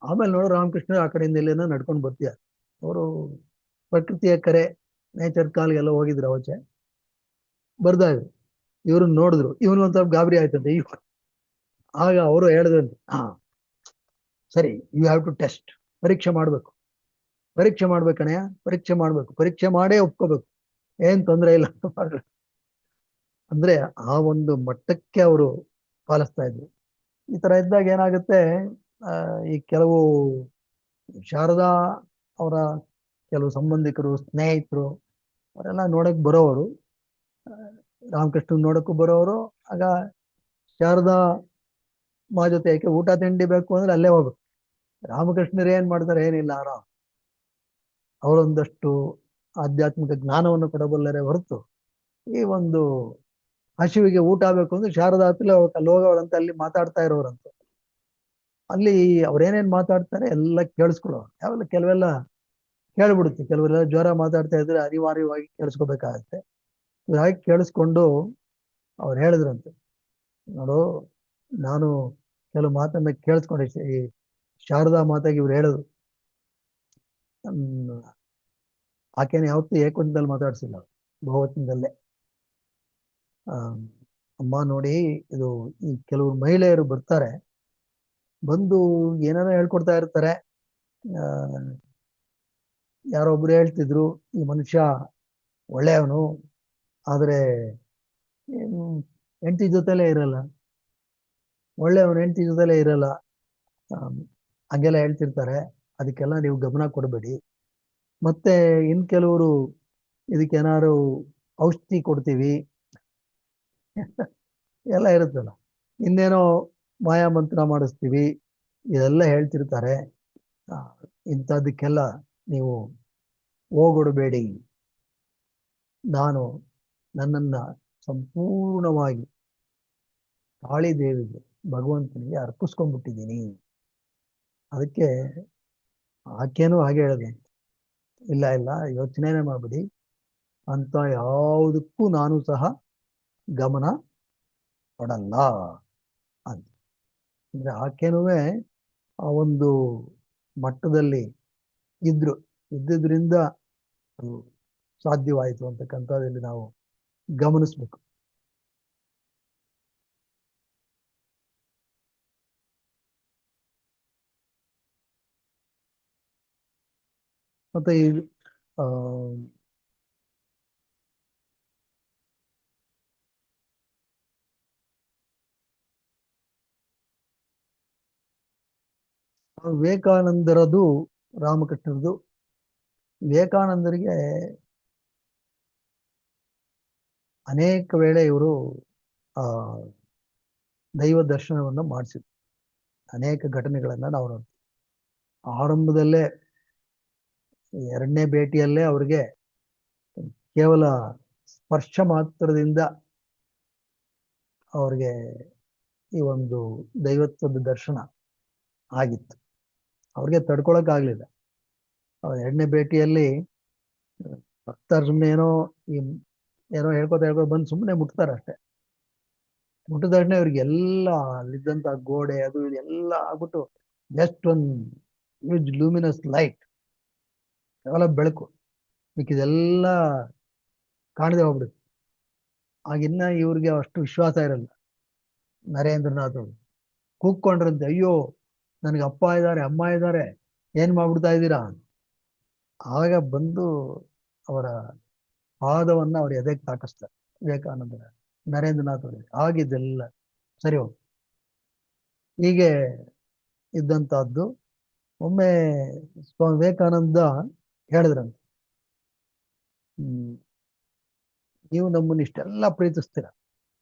ಆಮೇಲೆ ನೋಡೋ ರಾಮಕೃಷ್ಣ ಆ ಕಡೆಯಿಂದ ಎಲ್ಲೇನೋ ನಡ್ಕೊಂಡು ಬರ್ತೀಯ. ಅವರು ಪ್ರಕೃತಿಯ ಕರೆ, ನೇಚರ್ ಕಾಲ್ಗೆಲ್ಲ ಹೋಗಿದ್ರು, ಅವಚೆ ಬರ್ತಾ ಇದ್ರು. ಇವ್ರನ್ನ ನೋಡಿದ್ರು, ಇವನು ಒಂದ್ ಸ್ವಲ್ಪ ಗಾಬರಿ ಆಯ್ತಂತೆ. ಆಗ ಅವರು ಹೇಳಿದ್ರಂತೆ, ಸರಿ, ಯು ಹ್ಯಾವ್ ಟು ಟೆಸ್ಟ್, ಪರೀಕ್ಷೆ ಮಾಡ್ಬೇಕು, ಪರೀಕ್ಷೆ ಮಾಡ್ಬೇಕಣಯ್ಯ, ಪರೀಕ್ಷೆ ಮಾಡ್ಬೇಕು, ಪರೀಕ್ಷೆ ಮಾಡೇ ಒಪ್ಕೋಬೇಕು, ಏನ್ ತೊಂದರೆ ಇಲ್ಲ ಅಂತ ಮಾಡ್ರು. ಅಂದ್ರೆ ಆ ಒಂದು ಮಟ್ಟಕ್ಕೆ ಅವರು ಪಾಲಿಸ್ತಾ ಇದ್ರು. ಈ ತರ ಇದ್ದಾಗ ಏನಾಗುತ್ತೆ, ಈ ಕೆಲವು ಶಾರದಾ ಅವರ ಕೆಲವು ಸಂಬಂಧಿಕರು, ಸ್ನೇಹಿತರು ಅವರೆಲ್ಲ ನೋಡಕ್ ಬರೋವರು, ರಾಮಕೃಷ್ಣ ನೋಡಕ್ಕೂ ಬರೋರು. ಆಗ ಶಾರದಾ ಮಾ ಜೊತೆ ಯಾಕೆ ಊಟ ತಿಂಡಿ ಬೇಕು ಅಂದ್ರೆ ಅಲ್ಲೇ ಹೋಗ್ಬೇಕು. ರಾಮಕೃಷ್ಣರು ಏನ್ ಮಾಡ್ತಾರೆ, ಏನಿಲ್ಲ, ಅವರೊಂದಷ್ಟು ಆಧ್ಯಾತ್ಮಿಕ ಜ್ಞಾನವನ್ನು ಕೊಡಬಲ್ಲರೆ ಹೊರತು ಈ ಒಂದು ಹಸಿವಿಗೆ ಊಟ ಬೇಕು ಅಂದ್ರೆ ಶಾರದಾ ಹತ್ರ ಅಲ್ಲಿ ಹೋಗೋರಂತ, ಅಲ್ಲಿ ಮಾತಾಡ್ತಾ ಇರೋರಂತ. ಅಲ್ಲಿ ಅವ್ರೇನೇನ್ ಮಾತಾಡ್ತಾರೆ ಎಲ್ಲ ಕೇಳಿಸ್ಕೊಳ್ಳೋರು. ಯಾವೆಲ್ಲ ಕೆಲವೆಲ್ಲ ಕೇಳ್ಬಿಡುತ್ತೆ, ಕೆಲವರೆಲ್ಲ ಜ್ವರ ಮಾತಾಡ್ತಾ ಇದ್ರೆ ಅನಿವಾರ್ಯವಾಗಿ ಕೇಳಿಸ್ಕೋಬೇಕಾಗತ್ತೆ. ಹಾಗೆ ಕೇಳಿಸ್ಕೊಂಡು ಅವ್ರು ಹೇಳಿದ್ರಂತೆ, ನೋಡು, ನಾನು ಕೆಲವು ಮಾತನ್ನ ಕೇಳಿಸ್ಕೊಂಡೆ, ಈ ಶಾರದಾ ಮಾತಾಗಿ ಇವ್ರು ಹೇಳಿದ್ರು, ಆಕೆನ ಯಾವತ್ತೂ ಏಕವಚನದಲ್ಲಿ ಮಾತಾಡ್ಸಿಲ್ಲ, ಬಹುವಚನದಲ್ಲೇ. ಅಮ್ಮ ನೋಡಿ, ಇದು ಈ ಕೆಲವು ಮಹಿಳೆಯರು ಬರ್ತಾರೆ, ಬಂದು ಏನಾರ ಹೇಳ್ಕೊಡ್ತಾ ಇರ್ತಾರೆ, ಯಾರೊಬ್ರು ಹೇಳ್ತಿದ್ರು ಈ ಮನುಷ್ಯ ಒಳ್ಳೆಯವನು, ಆದ್ರೆ ಏನು ಹೆಂಡತಿ ಜೊತೆಲೇ ಇರಲ್ಲ, ಒಳ್ಳೆಯವನು ಹೆಂಡತಿ ಜೊತೆಲೇ ಇರಲ್ಲ, ಆಮ್, ಹಂಗೆಲ್ಲ ಹೇಳ್ತಿರ್ತಾರೆ. ಅದಕ್ಕೆಲ್ಲ ನೀವು ಗಮನ ಕೊಡಬೇಡಿ. ಮತ್ತೆ ಇನ್ ಕೆಲವರು ಇದಕ್ಕೇನಾದ್ರು ಔಷಧಿ ಕೊಡ್ತೀವಿ ಎಲ್ಲ ಇರುತ್ತಲ್ಲ, ಇನ್ನೇನೋ ಮಾಯಾ ಮಂತ್ರ ಮಾಡಿಸ್ತೀವಿ, ಇದೆಲ್ಲ ಹೇಳ್ತಿರ್ತಾರೆ. ಆ, ಇಂಥದಕ್ಕೆಲ್ಲ ನೀವು ಹೋಗೊಡಬೇಡಿ. ನಾನು ನನ್ನನ್ನ ಸಂಪೂರ್ಣವಾಗಿ ಕಾಳಿ ದೇವಿಗೆ, ಭಗವಂತನಿಗೆ ಅರ್ಪಿಸ್ಕೊಂಡ್ಬಿಟ್ಟಿದ್ದೀನಿ. ಅದಕ್ಕೆ ಆಕೆನೂ ಹಾಗೆ ಹೇಳಿದೆ, ಇಲ್ಲ ಇಲ್ಲ ಯೋಚನೆನೇ ಮಾಡ್ಬಿಡಿ, ಅಂತ ಯಾವುದಕ್ಕೂ ನಾನು ಸಹ ಗಮನ ಕೊಡಲ್ಲ ಅಂತ. ಅಂದ್ರೆ ಆಕೆನೂ ಆ ಒಂದು ಮಟ್ಟದಲ್ಲಿ ಇದ್ರು, ಇದ್ದಿದ್ರಿಂದ ಅದು ಸಾಧ್ಯವಾಯಿತು ಅಂತಕ್ಕಂಥದ್ದಲ್ಲಿ ನಾವು ಗಮನಿಸ್ಬೇಕು. ಮತ್ತೆ ಈ ಆ, ವಿವೇಕಾನಂದರದು, ರಾಮಕೃಷ್ಣರದು, ವಿವೇಕಾನಂದರಿಗೆ ಅನೇಕ ವೇಳೆ ಇವರು ಆ ದೈವ ದರ್ಶನವನ್ನು ಮಾಡಿಸಿದ್ರು. ಅನೇಕ ಘಟನೆಗಳನ್ನ ನಾವು ನೋಡ್ತೀವಿ. ಆರಂಭದಲ್ಲೇ ಎರಡನೇ ಭೇಟಿಯಲ್ಲೇ ಅವ್ರಿಗೆ ಕೇವಲ ಸ್ಪರ್ಶ ಮಾತ್ರದಿಂದ ಅವ್ರಿಗೆ ಈ ಒಂದು ದೈವತ್ವದ ದರ್ಶನ ಆಗಿತ್ತು. ಅವ್ರಿಗೆ ತಡ್ಕೊಳಕ್ ಆಗ್ಲಿಲ್ಲ. ಅವ್ರ ಎರಡನೇ ಭೇಟಿಯಲ್ಲಿ ಭಕ್ತರು ಸುಮ್ಮನೆ ಈ ಏನೋ ಹೇಳ್ಕೊತಾ ಬಂದು ಸುಮ್ಮನೆ ಮುಟ್ತಾರೆ ಅಷ್ಟೇ. ಮುಟ್ಟಿದ ತಕ್ಷಣ ಇವ್ರಿಗೆ ಎಲ್ಲ ಅಲ್ಲಿದ್ದಂತ ಗೋಡೆ ಅದು ಇದು ಎಲ್ಲ ಆಗ್ಬಿಟ್ಟು ಜಸ್ಟ್ ಒಂದು ಹ್ಯೂಜ್ ಲೂಮಿನಸ್ ಲೈಟ್, ಕೇವಲ ಬೆಳಕು, ಇದೆಲ್ಲ ಕಾಣದೆ ಹೋಗ್ಬಿಡುತ್ತೆ. ಆಗಿನ್ನ ಇವ್ರಿಗೆ ಅಷ್ಟು ವಿಶ್ವಾಸ ಇರಲ್ಲ. ನರೇಂದ್ರನಾಥ್ ಕೂಗ್ಕೊಂಡ್ರಂತೆ, ಅಯ್ಯೋ ನನಗೆ ಅಪ್ಪ ಇದ್ದಾರೆ ಅಮ್ಮ ಇದ್ದಾರೆ, ಏನ್ ಮಾಡ್ಬಿಡ್ತಾ ಇದ್ದೀರಾ. ಆಗ ಬಂದು ಅವರ ಪಾದವನ್ನ ಅವ್ರ ಎದೆಗೆ ತಾಕಿಸ್ತಾರೆ ವಿವೇಕಾನಂದರ, ನರೇಂದ್ರನಾಥ್ ಅವರಿಗೆ. ಆಗಿದ್ದೆಲ್ಲ ಸರಿ ಹೋಗಿ ಹೀಗೆ ಇದ್ದಂತಹದ್ದು. ಒಮ್ಮೆ ಸ್ವಾಮಿ ವಿವೇಕಾನಂದ ಹೇಳಿದ್ರಂತೆ, ನೀವು ನಮ್ಮನ್ನ ಇಷ್ಟೆಲ್ಲ ಪ್ರೀತಿಸ್ತೀರ,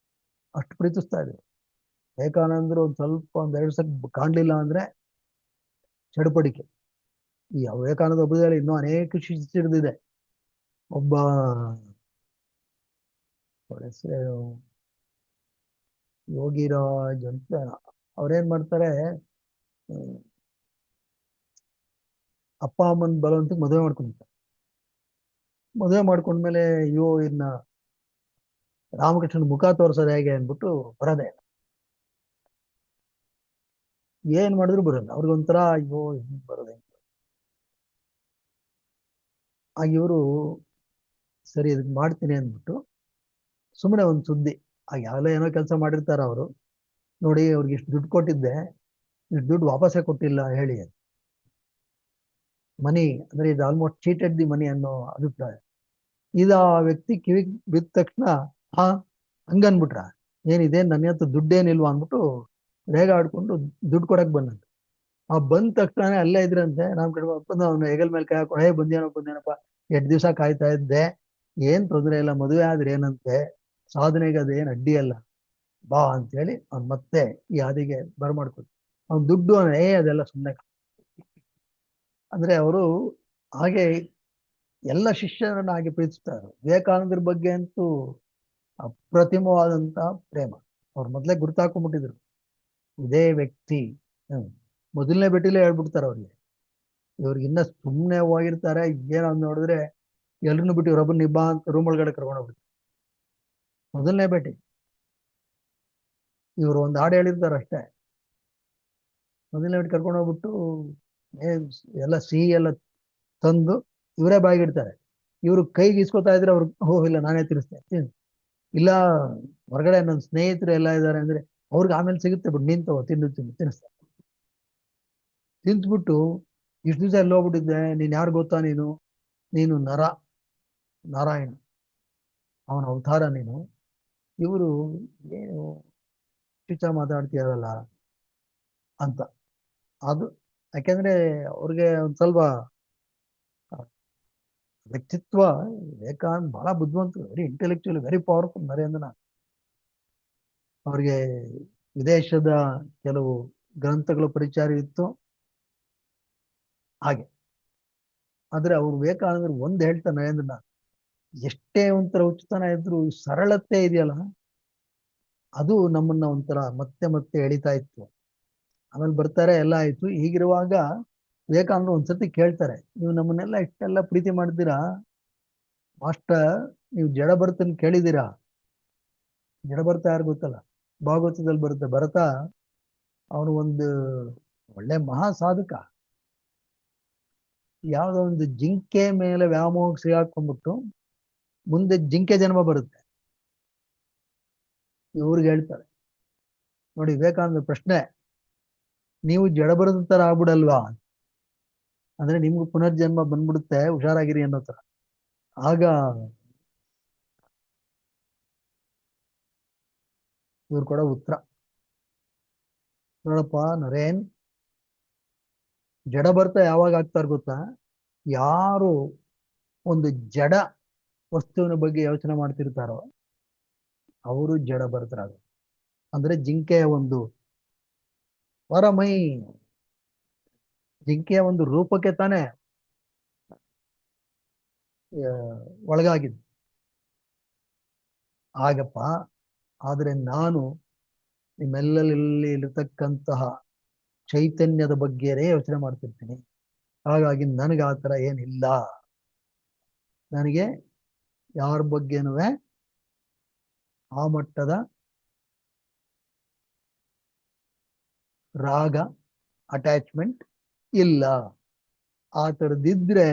ಅಷ್ಟು ಪ್ರೀತಿಸ್ತಾ ಇದ್ದೀವಿ. ವಿವೇಕಾನಂದರು ಒಂದೆರಡು ಸಲ ಕಾಣ್ಲಿಲ್ಲ ಅಂದ್ರೆ ಚಡಪಡಿಕೆ. ಈ ವಿವೇಕಾನಂದ ಒಬ್ಬದಲ್ಲಿ ಇನ್ನೂ ಅನೇಕ ಶಿಷ್ಯರಿದೆ. ಒಬ್ಬ ಹೆಸರು ಯೋಗಿರಾಜ್ ಅಂತ, ಅವ್ರೇನ್ ಮಾಡ್ತಾರೆ, ಅಪ್ಪ ಅಮ್ಮನ ಬಲವಂತಕ್ಕೆ ಮದುವೆ ಮಾಡ್ಕೊಂಡಿರ್ತಾರೆ. ಮದುವೆ ಮಾಡ್ಕೊಂಡ್ಮೇಲೆ ಅಯ್ಯೋ ಇನ್ನ ರಾಮಕೃಷ್ಣನ್ ಮುಖ ತೋರ್ಸೋದು ಹೇಗೆ ಅಂದ್ಬಿಟ್ಟು ಬರೋದೇ ಇಲ್ಲ. ಏನ್ ಮಾಡಿದ್ರು ಬರಲ್ಲ. ಅವ್ರಿಗೊಂಥರ ಅಯ್ಯೋ ಬರೋದೇ. ಆಗ ಇವರು ಸರಿ ಇದಕ್ಕೆ ಮಾಡ್ತೀನಿ ಅಂದ್ಬಿಟ್ಟು ಸುಮ್ಮನೆ ಒಂದು ಸುದ್ದಿ, ಆಗ ಯಾವೆಲ್ಲ ಏನೋ ಕೆಲಸ ಮಾಡಿರ್ತಾರ ಅವರು, ನೋಡಿ ಅವ್ರಿಗೆ ಇಷ್ಟು ದುಡ್ಡು ಕೊಟ್ಟಿದ್ದೆ, ಇಷ್ಟು ದುಡ್ಡು ವಾಪಸ್ಸೇ ಕೊಟ್ಟಿಲ್ಲ ಹೇಳಿ. ಮನಿ ಅಂದ್ರೆ ಇದು ಆಲ್ಮೋಸ್ಟ್ ಚೀಟೆಡ್ ದಿ ಮನಿ ಅನ್ನೋ ಅಭಿಪ್ರಾಯ. ಇದು ಆ ವ್ಯಕ್ತಿ ಕಿವಿಗೆ ಬಿದ್ದ ತಕ್ಷಣ ಹಾ ಹಂಗನ್ಬಿಟ್ರ, ಏನಿದೆ ನನ್ನ ಹತ್ರ ದುಡ್ಡೇನಿಲ್ವಾ ಅಂದ್ಬಿಟ್ಟು ರೇಗ ಆಡ್ಕೊಂಡು ದುಡ್ಡು ಕೊಡಕ್ ಬಂದಂತೆ. ಆ ಬಂದ ತಕ್ಷಣ ಅಲ್ಲೇ ಇದ್ರಂತೆ ನಮ್ಮ ಕಡೆ ಅವನು ಹೆಗಲ್ ಮೇಲೆ ಕೈ ಹಾಕೊಂಡು, ಬಂದೇನಪ್ಪ 8 ದಿವಸ ಕಾಯ್ತಾ ಇದ್ದೆ, ಏನ್ ತೊಂದರೆ ಇಲ್ಲ, ಮದುವೆ ಆದ್ರೆ ಏನಂತೆ, ಸಾಧನೆಗೆ ಅದೇನ್ ಅಡ್ಡಿ ಅಲ್ಲ, ಬಾ ಅಂತೇಳಿ ಅವ್ನು ಮತ್ತೆ ಈ ಹಾದಿಗೆ ಬರ್ಮಾಡ್ಕೊತ. ಅವ್ನು ದುಡ್ಡು ಅದೆಲ್ಲ ಸುಮ್ಮನೆ. ಅಂದ್ರೆ ಅವರು ಹಾಗೆ ಎಲ್ಲ ಶಿಷ್ಯರನ್ನ ಹಾಗೆ ಪ್ರೀತಿಸ್ತಾರೆ. ವಿವೇಕಾನಂದರ ಬಗ್ಗೆ ಅಂತೂ ಅಪ್ರತಿಮವಾದಂತ ಪ್ರೇಮ. ಅವ್ರು ಮೊದ್ಲೇ ಗುರ್ತಾಕೊಂಡ್ಬಿಟ್ಟಿದ್ರು, ಇದೇ ವ್ಯಕ್ತಿ. ಮೊದಲನೇ ಭೇಟಿಲೇ ಹೇಳ್ಬಿಡ್ತಾರೆ ಅವ್ರಿಗೆ. ಇವ್ರಿಗೆ ಇನ್ನ ಸುಮ್ಮನೆ ಹೋಗಿರ್ತಾರೆ, ಏನೋ ನೋಡಿದ್ರೆ ಎಲ್ರನ್ನೂ ಬಿಟ್ಟು ಇವ್ರೊಬ್ಬನ ನಿಬ್ಬಾ ಅಂತ ರೂಮ್ ಒಳಗಡೆ ಕರ್ಕೊಂಡು ಹೋಗ್ಬಿಡ್ತಾರೆ. ಮೊದಲನೇ ಭೇಟಿ ಇವ್ರು ಒಂದು ಹಾಡು ಹೇಳಿರ್ತಾರೆ ಅಷ್ಟೇ, ಮೊದಲನೇ ಭೇಟಿ ಕರ್ಕೊಂಡು ಹೋಗ್ಬಿಟ್ಟು ಎಲ್ಲ ಸಿಹಿ ಎಲ್ಲ ತಂದು ಇವರೇ ಬಾಯಿಗಿಡ್ತಾರೆ. ಇವರು ಕೈಗೆ ಇಸ್ಕೊತಾ ಇದ್ರೆ ಅವ್ರು ಇಲ್ಲ ನಾನೇ ತಿನ್ನಿಸ್ತೇನೆ, ಇಲ್ಲ ಹೊರಗಡೆ ನನ್ನ ಸ್ನೇಹಿತರು ಎಲ್ಲ ಇದ್ದಾರೆ ಅಂದ್ರೆ ಅವ್ರಿಗೆ ಆಮೇಲೆ ಸಿಗುತ್ತೆ ಬಿಟ್ಟು ನಿಂತವ ತಿನ್ನಿಸ್ತಾರೆ. ತಿಂತ್ಬಿಟ್ಟು ಇಷ್ಟು ದಿವಸ ಎಲ್ಲ ಹೋಗ್ಬಿಟ್ಟಿದ್ದೆ, ನೀನ್ ಯಾರು ಗೊತ್ತಾ ನೀನು, ನೀನು ನಾರಾಯಣ, ಅವನ ಅವತಾರ ನೀನು. ಇವರು ಏನು ಚುಚ್ಚ ಮಾತಾಡ್ತೀಯಲ್ಲ ಅಂತ. ಅದು ಯಾಕೆಂದ್ರೆ ಅವ್ರಿಗೆ ಒಂದ್ ಸ್ವಲ್ಪ ವ್ಯಕ್ತಿತ್ವ, ವಿವೇಕಾನಂದ ಬಹಳ ಬುದ್ಧಿವಂತರು, very intellectual, very powerful Narendranath. ಅವ್ರಿಗೆ ವಿದೇಶದ ಕೆಲವು ಗ್ರಂಥಗಳ ಪರಿಚಯ ಇತ್ತು ಹಾಗೆ. ಆದ್ರೆ ಅವ್ರು ವಿವೇಕಾನಂದರು ಒಂದ್ ಹೇಳ್ತಾರೆ ನರೇಂದ್ರನಾಥ್, ಎಷ್ಟೇ ಒಂಥರ ಉಚಿತನ ಇದ್ರು ಸರಳತೆ ಇದೆಯಲ್ಲ, ಅದು ನಮ್ಮನ್ನ ಒಂಥರ ಮತ್ತೆ ಮತ್ತೆ ಎಳಿತಾ ಇತ್ತು. ಆಮೇಲೆ ಬರ್ತಾರೆ, ಎಲ್ಲ ಆಯ್ತು. ಹೀಗಿರುವಾಗ ವಿವೇಕಾನಂದರು ಒಂದ್ಸತಿ ಕೇಳ್ತಾರೆ, ನೀವು ನಮ್ಮನ್ನೆಲ್ಲ ಇಷ್ಟೆಲ್ಲ ಪ್ರೀತಿ ಮಾಡ್ತೀರಾ ಮಾಸ್ಟರ್, ನೀವು ಜಡ ಭರತನ್ ಕೇಳಿದ್ದೀರಾ? ಜಡ ಭರತ ಯಾರು ಗೊತ್ತಲ್ಲ, ಭಾಗವತದಲ್ಲಿ ಬರುತ್ತೆ. ಭರತ ಅವನು ಒಂದು ಒಳ್ಳೆ ಮಹಾ ಸಾಧಕ. ಯಾವ್ದೋ ಒಂದು ಜಿಂಕೆ ಮೇಲೆ ವ್ಯಾಮೋಹ ಸಿಗಾಕೊಂಡ್ಬಿಟ್ಟು ಮುಂದೆ ಜಿಂಕೆ ಜನ್ಮ ಬರುತ್ತೆ. ಇವ್ರಿಗೆ ಹೇಳ್ತಾರೆ ನೋಡಿ, ವಿವೇಕಾನಂದ ಪ್ರಶ್ನೆ, ನೀವು ಜಡ ಭರತ ತರ ಆಗ್ಬಿಡಲ್ವಾ? ಅಂದ್ರೆ ನಿಮ್ಗೂ ಪುನರ್ಜನ್ಮ ಬಂದ್ಬಿಡುತ್ತೆ, ಹುಷಾರಾಗಿರಿ ಅನ್ನೋ ತರ. ಆಗ ಇವ್ರು ಕೊಡೋ ಉತ್ತರ ನೋಡಪ್ಪ ನರೇನ್, ಜಡ ಭರತ ಯಾವಾಗ ಆಗ್ತಾರ ಗೊತ್ತಾ? ಯಾರು ಒಂದು ಜಡ ವಸ್ತುವಿನ ಬಗ್ಗೆ ಯೋಚನೆ ಮಾಡ್ತಿರ್ತಾರೋ ಅವರು ಜಡ ಭರತರಾಗ. ಅಂದ್ರೆ ಜಿಂಕೆಯ ಒಂದು ಹೊರಮೈ, ಜಿಂಕೆಯ ಒಂದು ರೂಪಕ್ಕೆ ತಾನೇ ಒಳಗಾಗಿದ್ದು ಆಗಪ್ಪ. ಆದ್ರೆ ನಾನು ನಿಮ್ಮೆಲ್ಲಲ್ಲಿ ಇರತಕ್ಕಂತಹ ಚೈತನ್ಯದ ಬಗ್ಗೆನೇ ಯೋಚನೆ ಮಾಡ್ತಿರ್ತೀನಿ. ಹಾಗಾಗಿ ನನಗೆ ಆ ಥರ ಏನಿಲ್ಲ. ನನಗೆ ಯಾರ ಬಗ್ಗೆನೂ ಆ ಮಟ್ಟದ ರಾಗ, ಅಟ್ಯಾಚ್ಮೆಂಟ್ ಇಲ್ಲ. ಆ ಥರದಿದ್ರೆ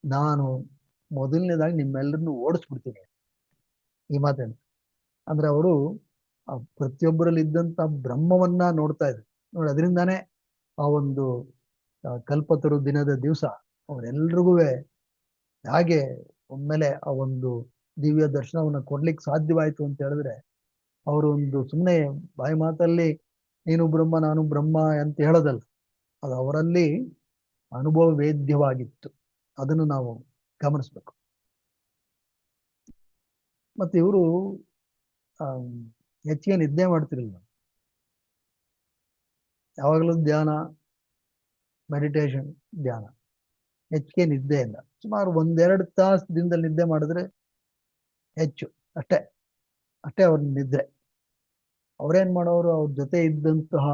ನಾನು ಮೊದಲನೇದಾಗಿ ನಿಮ್ಮೆಲ್ಲರನ್ನು ಓಡಿಸ್ಬಿಡ್ತೀನಿ. ಈ ಮಾತನ್ನು ಅಂದ್ರೆ ಅವರು ಪ್ರತಿಯೊಬ್ಬರಲ್ಲಿ ಇದ್ದಂತ ಬ್ರಹ್ಮವನ್ನ ನೋಡ್ತಾ ಇದ್ರು ನೋಡಿ. ಅದರಿಂದಾನೇ ಆ ಒಂದು ಕಲ್ಪತರು ದಿನದ ದಿವಸ ಅವರೆಲ್ರಿಗೂ ಹಾಗೆ ಒಮ್ಮೆಲೆ ಆ ಒಂದು ದಿವ್ಯ ದರ್ಶನವನ್ನ ಕೊಡ್ಲಿಕ್ಕೆ ಸಾಧ್ಯವಾಯ್ತು ಅಂತ ಹೇಳಿದ್ರೆ, ಅವರು ಒಂದು ಸುಮ್ಮನೆ ಬಾಯಿ ಮಾತಲ್ಲಿ ನೀನು ಬ್ರಹ್ಮ ನಾನು ಬ್ರಹ್ಮ ಅಂತ ಹೇಳೋದಲ್ಲ, ಅದು ಅವರಲ್ಲಿ ಅನುಭವ ವೇದ್ಯವಾಗಿತ್ತು. ಅದನ್ನು ನಾವು ಗಮನಿಸ್ಬೇಕು. ಮತ್ತೆ ಇವರು ಹೆಚ್ಚಿಗೆ ನಿದ್ದೆ ಮಾಡ್ತಿರಲಿಲ್ಲ. ಯಾವಾಗಲೂ ಧ್ಯಾನ, ಮೆಡಿಟೇಷನ್, ಧ್ಯಾನ, ಹೆಚ್ಚಿಗೆ ನಿದ್ದೆ ಇಲ್ಲ. ಸುಮಾರು 1-2 ತಾಸು ದಿನದಲ್ಲಿ ನಿದ್ದೆ ಮಾಡಿದ್ರೆ ಹೆಚ್ಚು, ಅಷ್ಟೇ ಅಷ್ಟೇ ಅವ್ರ ನಿದ್ರೆ. ಅವ್ರೇನ್ ಮಾಡೋರು, ಅವ್ರ ಜೊತೆ ಇದ್ದಂತಹ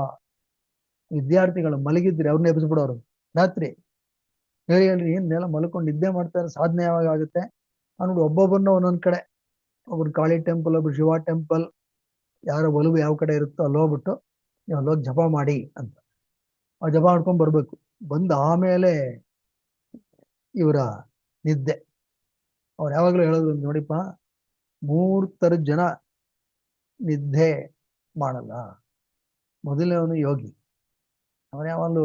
ವಿದ್ಯಾರ್ಥಿಗಳು ಮಲಗಿದ್ರೆ ಅವ್ರನ್ನ ಎಬ್ಬಿಸ್ಬಿಡೋರು ರಾತ್ರಿ. ಹೇಳಿ ಏನೆಲ್ಲ ಮಲ್ಕೊಂಡು ನಿದ್ದೆ ಮಾಡ್ತಾರೆ, ಸಾಧನೆ ಯಾವಾಗ ಆಗುತ್ತೆ ಅನ್ನೋದು. ಒಬ್ಬೊಬ್ಬರನ್ನ ಒಂದೊಂದ್ ಕಡೆ, ಒಬ್ರು ಕಾಳಿ ಟೆಂಪಲ್, ಒಬ್ರು ಶಿವ ಟೆಂಪಲ್, ಯಾರ ಒಲವು ಯಾವ ಕಡೆ ಇರುತ್ತೋ ಅಲ್ಲಿ ಹೋಗ್ಬಿಟ್ಟು ನೀವು ಅಲ್ಲೋಗಿ ಜಪ ಮಾಡಿ ಅಂತ. ಆ ಜಪ ಮಾಡ್ಕೊಂಡ್ ಬರ್ಬೇಕು. ಬಂದು ಆಮೇಲೆ ಇವರ ನಿದ್ದೆ. ಅವ್ರು ಯಾವಾಗಲೂ ಹೇಳೋದು ನೋಡಿಪ್ಪ, 3 ಥರದ ಜನ ನಿದ್ದೆ ಮಾಡಲ್ಲ. ಮೊದಲನೇವನು ಯೋಗಿ, ಅವನು ಯಾವಾಗಲೂ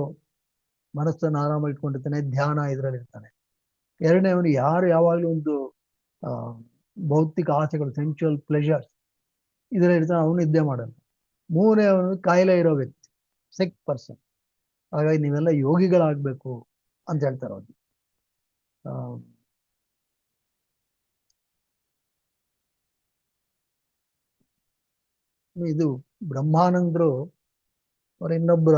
ಮನಸ್ಸನ್ನು ಆರಾಮಾಗಿ ಇಟ್ಕೊಂಡಿರ್ತಾನೆ, ಧ್ಯಾನ ಇದ್ರಲ್ಲಿರ್ತಾನೆ. ಎರಡನೇವನು ಯಾರು ಯಾವಾಗಲೂ ಒಂದು ಭೌತಿಕ ಆಸೆಗಳು, ಸೆನ್ಚುವಲ್ ಪ್ಲೆಜರ್ಸ್ ಇದರಲ್ಲಿ ಇರ್ತಾನೆ, ಅವನು ನಿದ್ದೆ ಮಾಡಲ್ಲ. ಮೂರನೇವನು ಕಾಯಿಲೆ ಇರೋ ವ್ಯಕ್ತಿ, ಸಿಕ್ ಪರ್ಸನ್. ಹಾಗಾಗಿ ನೀವೆಲ್ಲ ಯೋಗಿಗಳಾಗಬೇಕು ಅಂತ ಹೇಳ್ತಾರೆ ಅವ್ರು. ಇದು ಬ್ರಹ್ಮಾನಂದರು ಅವರ ಇನ್ನೊಬ್ಬರ,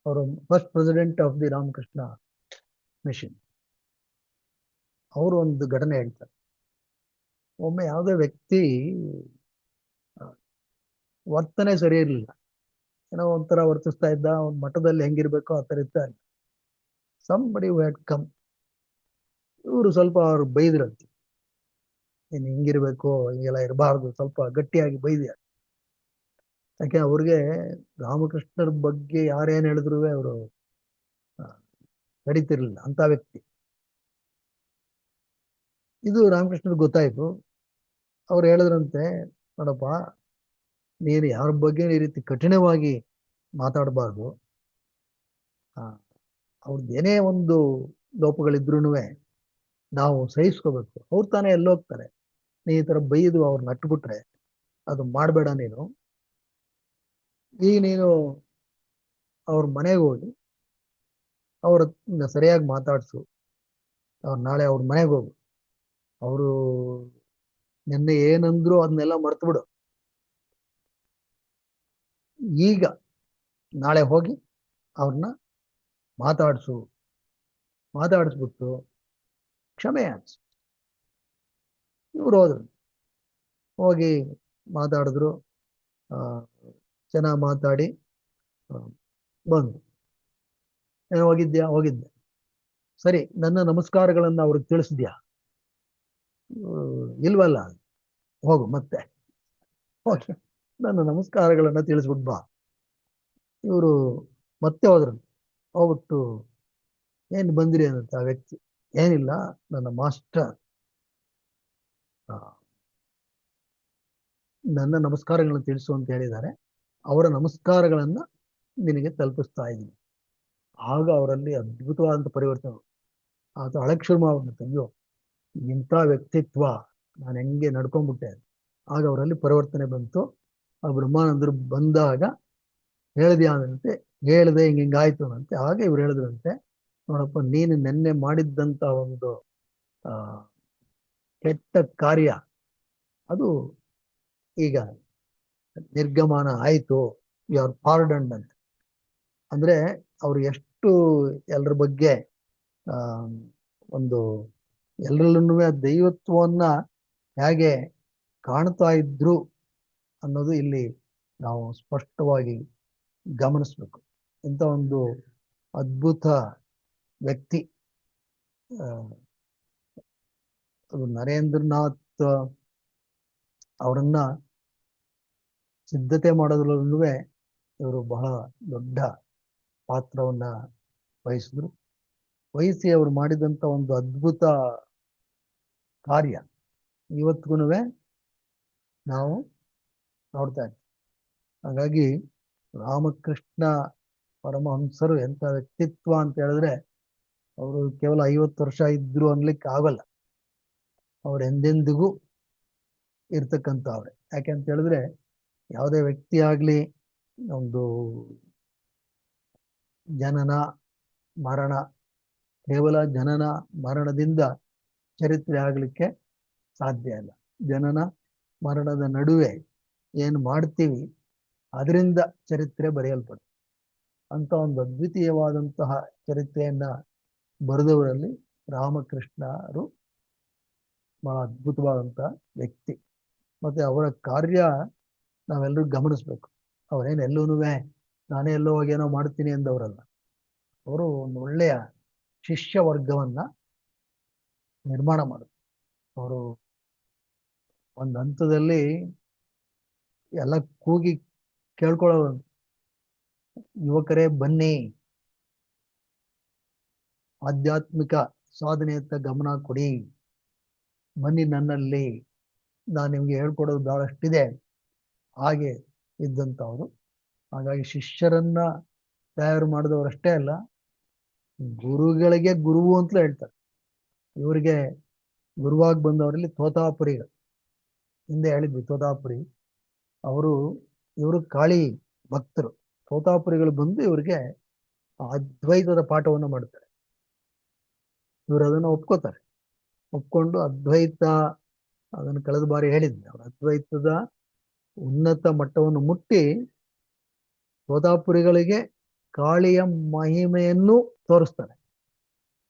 ಅವರು first president of the Ramakrishna Mission. ಅವರು ಒಂದು ಘಟನೆ ಹೇಳ್ತಾರೆ. ಒಮ್ಮೆ ಯಾವುದೇ ವ್ಯಕ್ತಿ ವರ್ತನೆ ಸರಿ ಇರಲಿಲ್ಲ, ಏನೋ ಒಂಥರ ವರ್ತಿಸ್ತಾ ಇದ್ದ, ಒಂದು ಮಠದಲ್ಲಿ ಹೆಂಗಿರ್ಬೇಕೋ ಆ ಥರ ಇರ್ತಾ ಇಲ್ಲ. Somebody had come. ಇವರು ಸ್ವಲ್ಪ ಅವ್ರು ಬೈದ್ರಂತೆ, ನೀನು ಹಿಂಗಿರ್ಬೇಕು, ಹಿಂಗೆಲ್ಲ ಇರಬಾರ್ದು, ಸ್ವಲ್ಪ ಗಟ್ಟಿಯಾಗಿ ಬೈದ್ಯ. ಯಾಕೆ ಅವ್ರಿಗೆ ರಾಮಕೃಷ್ಣರ ಬಗ್ಗೆ ಯಾರೇನು ಹೇಳಿದ್ರು ಅವರು ನಡೀತಿರ್ಲಿಲ್ಲ ಅಂತ ವ್ಯಕ್ತಿ. ಇದು ರಾಮಕೃಷ್ಣರಿಗೆ ಗೊತ್ತಾಯ್ತು. ಅವ್ರು ಹೇಳಿದ್ರಂತೆ, ನೋಡಪ್ಪ, ನೀನು ಯಾರ ಬಗ್ಗೆ ಈ ರೀತಿ ಕಠಿಣವಾಗಿ ಮಾತಾಡಬಾರ್ದು. ಅವ್ರದ್ದು ಏನೇ ಒಂದು ಲೋಪಗಳಿದ್ರೂ ನಾವು ಸಹಿಸ್ಕೋಬೇಕು. ಅವ್ರು ತಾನೇ ಎಲ್ಲೋಗ್ತಾರೆ. ನೀ ಈ ತರ ಬೈದು ಅವ್ರನ್ನ ಅಟ್ಬಿಟ್ರೆ ಅದು ಮಾಡಬೇಡ ನೀನು. ಈಗ ನೀನು ಅವ್ರ ಮನೆಗೆ ಹೋಗಿ ಅವ್ರ ಸರಿಯಾಗಿ ಮಾತಾಡ್ಸು. ಅವ್ರು ನಾಳೆ ಅವ್ರ ಮನೆಗೆ ಹೋಗು. ಅವರು ನಿನ್ನೆ ಏನಂದ್ರು ಅದನ್ನೆಲ್ಲ ಮರ್ತು ಬಿಡು. ಈಗ ನಾಳೆ ಹೋಗಿ ಅವ್ರನ್ನ ಮಾತಾಡ್ಸು. ಮಾತಾಡಿಸ್ಬಿಟ್ಟು ಕ್ಷಮೆ ಯಾಚಿಸು. ಇವ್ರು ಹೋಗಿ ಮಾತಾಡಿದ್ರು. ಚೆನ್ನಾಗಿ ಮಾತಾಡಿ ಬಂದು, ಏನು ಹೋಗಿದ್ಯಾ? ಹೋಗಿದ್ದೆ. ಸರಿ, ನನ್ನ ನಮಸ್ಕಾರಗಳನ್ನ ಅವ್ರಿಗೆ ತಿಳಿಸಿದ್ಯಾ? ಇಲ್ವಲ್ಲ. ಹೋಗು ಮತ್ತೆ ಹೋಗಿ ನನ್ನ ನಮಸ್ಕಾರಗಳನ್ನ ತಿಳಿಸ್ಬಿಟ್ಟು ಬಾ. ಇವರು ಮತ್ತೆ ಹೋದ್ರು. ಹೋಗ್ಬಿಟ್ಟು ಏನು ಬಂದ್ರಿ ಅನ್ನಂತ ಆ ವ್ಯಕ್ತಿ, ಏನಿಲ್ಲ, ನನ್ನ ಮಾಸ್ಟರ್ ನನ್ನ ನಮಸ್ಕಾರಗಳನ್ನು ತಿಳಿಸು ಅಂತ ಹೇಳಿದ್ದಾರೆ. ಅವರ ನಮಸ್ಕಾರಗಳನ್ನ ನಿನಗೆ ತಲುಪಿಸ್ತಾ ಇದ್ದೀನಿ. ಆಗ ಅವರಲ್ಲಿ ಅದ್ಭುತವಾದಂಥ ಪರಿವರ್ತನೆ. ಆತ ಅಳಕ್ ಶುರು ಮಾಡ್ಬಿಟ್ಟು, ಅಯ್ಯೋ ಇಂಥ ವ್ಯಕ್ತಿತ್ವ, ನಾನು ಹೆಂಗೆ ನಡ್ಕೊಂಡ್ಬಿಟ್ಟೆ. ಆಗ ಅವರಲ್ಲಿ ಪರಿವರ್ತನೆ ಬಂತು. ಆ ಬ್ರಹ್ಮಾನಂದರು ಬಂದಾಗ ಹೇಳಿದ್ಯಾನಂತೆ, ಹೇಳ್ದೆ ಹಿಂಗಾಯ್ತು ಅಂತೆ. ಆಗ ಇವ್ರು ಹೇಳಿದ್ರಂತೆ, ನೋಡಪ್ಪ, ನೀನು ನೆನ್ನೆ ಮಾಡಿದ್ದಂತ ಒಂದು ಕೆಟ್ಟ ಕಾರ್ಯ ಅದು ಈಗ ನಿರ್ಗಮನ ಆಯ್ತು. ಯು ಆರ್ ಪಾರ್ಡನ್ಡ್ ಅಂತ. ಅಂದ್ರೆ ಅವ್ರು ಎಷ್ಟು ಎಲ್ಲರ ಬಗ್ಗೆ ಆ ಒಂದು ಎಲ್ಲರಲ್ಲೂ ದೈವತ್ವವನ್ನ ಹೇಗೆ ಕಾಣ್ತಾ ಇದ್ರು ಅನ್ನೋದು ಇಲ್ಲಿ ನಾವು ಸ್ಪಷ್ಟವಾಗಿ ಗಮನಿಸ್ಬೇಕು. ಇಂಥ ಒಂದು ಅದ್ಭುತ ವ್ಯಕ್ತಿ ನರೇಂದ್ರನಾಥ್ ಅವರನ್ನ ಸಿದ್ಧತೆ ಮಾಡೋದ್ರಲ್ಲೂ ಇವರು ಬಹಳ ದೊಡ್ಡ ಪಾತ್ರವನ್ನ ವಹಿಸಿದ್ರು. ವಹಿಸಿ ಅವರು ಮಾಡಿದಂಥ ಒಂದು ಅದ್ಭುತ ಕಾರ್ಯ ಇವತ್ತಿಗೂ ನಾವು ನೋಡ್ತಾ ಇದ್ದೀವಿ. ಹಾಗಾಗಿ ರಾಮಕೃಷ್ಣ ಪರಮಹಂಸರು ಎಂಥ ವ್ಯಕ್ತಿತ್ವ ಅಂತ ಹೇಳಿದ್ರೆ, ಅವರು ಕೇವಲ 50 ವರ್ಷ ಇದ್ರು ಅನ್ಲಿಕ್ಕೆ ಆಗಲ್ಲ. ಅವ್ರು ಎಂದೆಂದಿಗೂ ಇರ್ತಕ್ಕಂಥವ್ರೆ. ಯಾಕೆ ಅಂತ ಹೇಳಿದ್ರೆ, ಯಾವುದೇ ವ್ಯಕ್ತಿ ಆಗ್ಲಿ ಒಂದು ಜನನ ಮರಣ, ಕೇವಲ ಜನನ ಮರಣದಿಂದ ಚರಿತ್ರೆ ಆಗ್ಲಿಕ್ಕೆ ಸಾಧ್ಯ ಇಲ್ಲ. ಜನನ ಮರಣದ ನಡುವೆ ಏನು ಮಾಡ್ತೀವಿ ಅದರಿಂದ ಚರಿತ್ರೆ ಬರೆಯಲ್ಪಡುತ್ತೆ. ಅಂತ ಒಂದು ಅದ್ವಿತೀಯವಾದಂತಹ ಚರಿತ್ರೆಯನ್ನ ಬರೆದವರಲ್ಲಿ ರಾಮಕೃಷ್ಣರು ಬಹಳ ಅದ್ಭುತವಾದಂತಹ ವ್ಯಕ್ತಿ. ಮತ್ತೆ ಅವರ ಕಾರ್ಯ ನಾವೆಲ್ಲರೂ ಗಮನಿಸ್ಬೇಕು. ಅವರೇನು ಎಲ್ಲೂ ನಾನೇ ಎಲ್ಲೋ ಹೋಗಿ ಏನೋ ಮಾಡ್ತೀನಿ ಎಂದವರಲ್ಲ. ಅವರು ಒಂದು ಒಳ್ಳೆಯ ಶಿಷ್ಯ ವರ್ಗವನ್ನ ನಿರ್ಮಾಣ ಮಾಡಿದ್ರು. ಅವರು ಒಂದು ಹಂತದಲ್ಲಿ ಎಲ್ಲ ಕೂಗಿ ಕೇಳ್ಕೊಳ್ಳೋ, ಯುವಕರೇ ಬನ್ನಿ, ಆಧ್ಯಾತ್ಮಿಕ ಸಾಧನೆಯತ್ತ ಗಮನ ಕೊಡಿ, ಬನ್ನಿ ನನ್ನಲ್ಲಿ, ನಾನು ನಿಮ್ಗೆ ಹೇಳ್ಕೊಡೋದು ಬಹಳಷ್ಟಿದೆ. ಹಾಗೆ ಇದ್ದಂಥವ್ರು. ಹಾಗಾಗಿ ಶಿಷ್ಯರನ್ನ ತಯಾರು ಮಾಡಿದವರಷ್ಟೇ ಅಲ್ಲ, ಗುರುಗಳಿಗೆ ಗುರುವು ಅಂತಲೂ ಹೇಳ್ತಾರೆ. ಇವರಿಗೆ ಗುರುವಾಗಿ ಬಂದವರಲ್ಲಿ ತೋತಾಪುರಿಗಳು, ಹಿಂದೆ ಹೇಳಿದ್ವಿ ತೋತಾಪುರಿ, ಇವರು ಕಾಳಿ ಭಕ್ತರು. ತೋತಾಪುರಿಗಳು ಬಂದು ಇವರಿಗೆ ಅದ್ವೈತದ ಪಾಠವನ್ನು ಮಾಡ್ತಾರೆ. ಇವರು ಅದನ್ನು ಒಪ್ಕೋತಾರೆ. ಒಪ್ಕೊಂಡು ಅದ್ವೈತ, ಅದನ್ನು ಕಳೆದ ಬಾರಿ ಹೇಳಿದ್ವಿ, ಅವರು ಅದ್ವೈತದ ಉನ್ನತ ಮಟ್ಟವನ್ನು ಮುಟ್ಟಿ ತೋತಾಪುರಿಗಳಿಗೆ ಕಾಳಿಯ ಮಹಿಮೆಯನ್ನು ತೋರಿಸ್ತಾರೆ.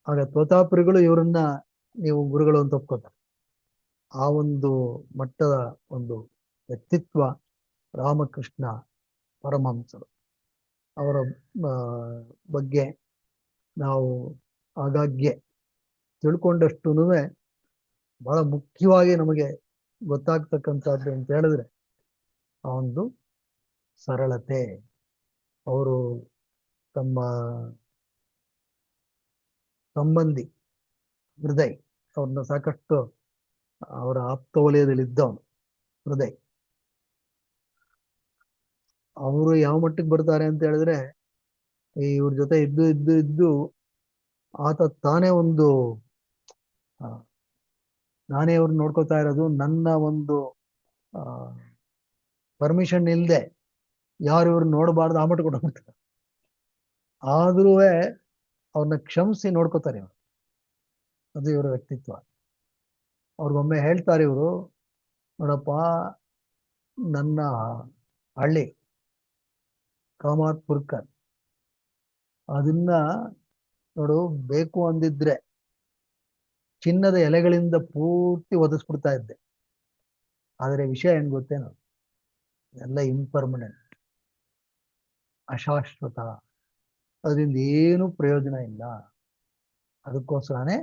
ಆಗ ತೋತಾಪುರಿಗಳು ಇವರನ್ನ ನೀವು ಗುರುಗಳು ಅಂತ ಒಪ್ಕೋತಾರೆ. ಆ ಒಂದು ಮಟ್ಟದ ಒಂದು ವ್ಯಕ್ತಿತ್ವ ರಾಮಕೃಷ್ಣ ಪರಮಹಂಸರು. ಅವರ ಬಗ್ಗೆ ನಾವು ಆಗಾಗ್ಗೆ ತಿಳ್ಕೊಂಡಷ್ಟು ಬಹಳ ಮುಖ್ಯವಾಗಿ ನಮಗೆ ಗೊತ್ತಾಗ್ತಕ್ಕಂಥದ್ದು ಅಂತ ಹೇಳಿದ್ರೆ ಆ ಒಂದು ಸರಳತೆ. ಅವರು ತಮ್ಮ ಸಂಬಂಧಿ ಹೃದಯ್, ಅವ್ರನ್ನ ಸಾಕಷ್ಟು ಅವರ ಆಪ್ತ ವಲಯದಲ್ಲಿ ಇದ್ದವನು ಹೃದಯ್. ಅವರು ಯಾವ ಮಟ್ಟಕ್ಕೆ ಬರ್ತಾರೆ ಅಂತ ಹೇಳಿದ್ರೆ, ಇವ್ರ ಜೊತೆ ಇದ್ದು ಇದ್ದು ಇದ್ದು ಆತ ತಾನೇ ಒಂದು ಆ, ನಾನೇ ಇವ್ರು ನೋಡ್ಕೋತಾ ಇರೋದು, ನನ್ನ ಒಂದು ಪರ್ಮಿಷನ್ ಇಲ್ಲದೆ ಯಾರು ಇವ್ರು ನೋಡಬಾರ್ದು ಆ ಮಟ್ಟ ಕೊಟ್ಬಿಡ್ತಾರೆ. ಆದ್ರೂ ಅವ್ರನ್ನ ಕ್ಷಮಿಸಿ ನೋಡ್ಕೋತಾರೆ ಇವರು. ಅದು ಇವರ ವ್ಯಕ್ತಿತ್ವ. ಅವ್ರಿಗೊಮ್ಮೆ ಹೇಳ್ತಾರೆ ಇವರು, ನೋಡಪ್ಪ, ನನ್ನ ಹಳ್ಳಿ ಕಾಮಾತ್ ಪುರ್ಕರ್, ಅದನ್ನ ನೋಡು, ಬೇಕು ಅಂದಿದ್ರೆ ಚಿನ್ನದ ಎಲೆಗಳಿಂದ ಪೂರ್ತಿ ಒದಿಸ್ಬಿಡ್ತಾ ಇದ್ದೆ. ಆದರೆ ವಿಷಯ ಏನ್ ಗೊತ್ತೇನು, ಎಲ್ಲ ಇಂಪರ್ಮನೆಂಟ್, ಅಶಾಶ್ವತ, ಅದರಿಂದ ಏನು ಪ್ರಯೋಜನ ಇಲ್ಲ. ಅದಕ್ಕೋಸ್ಕರನೇ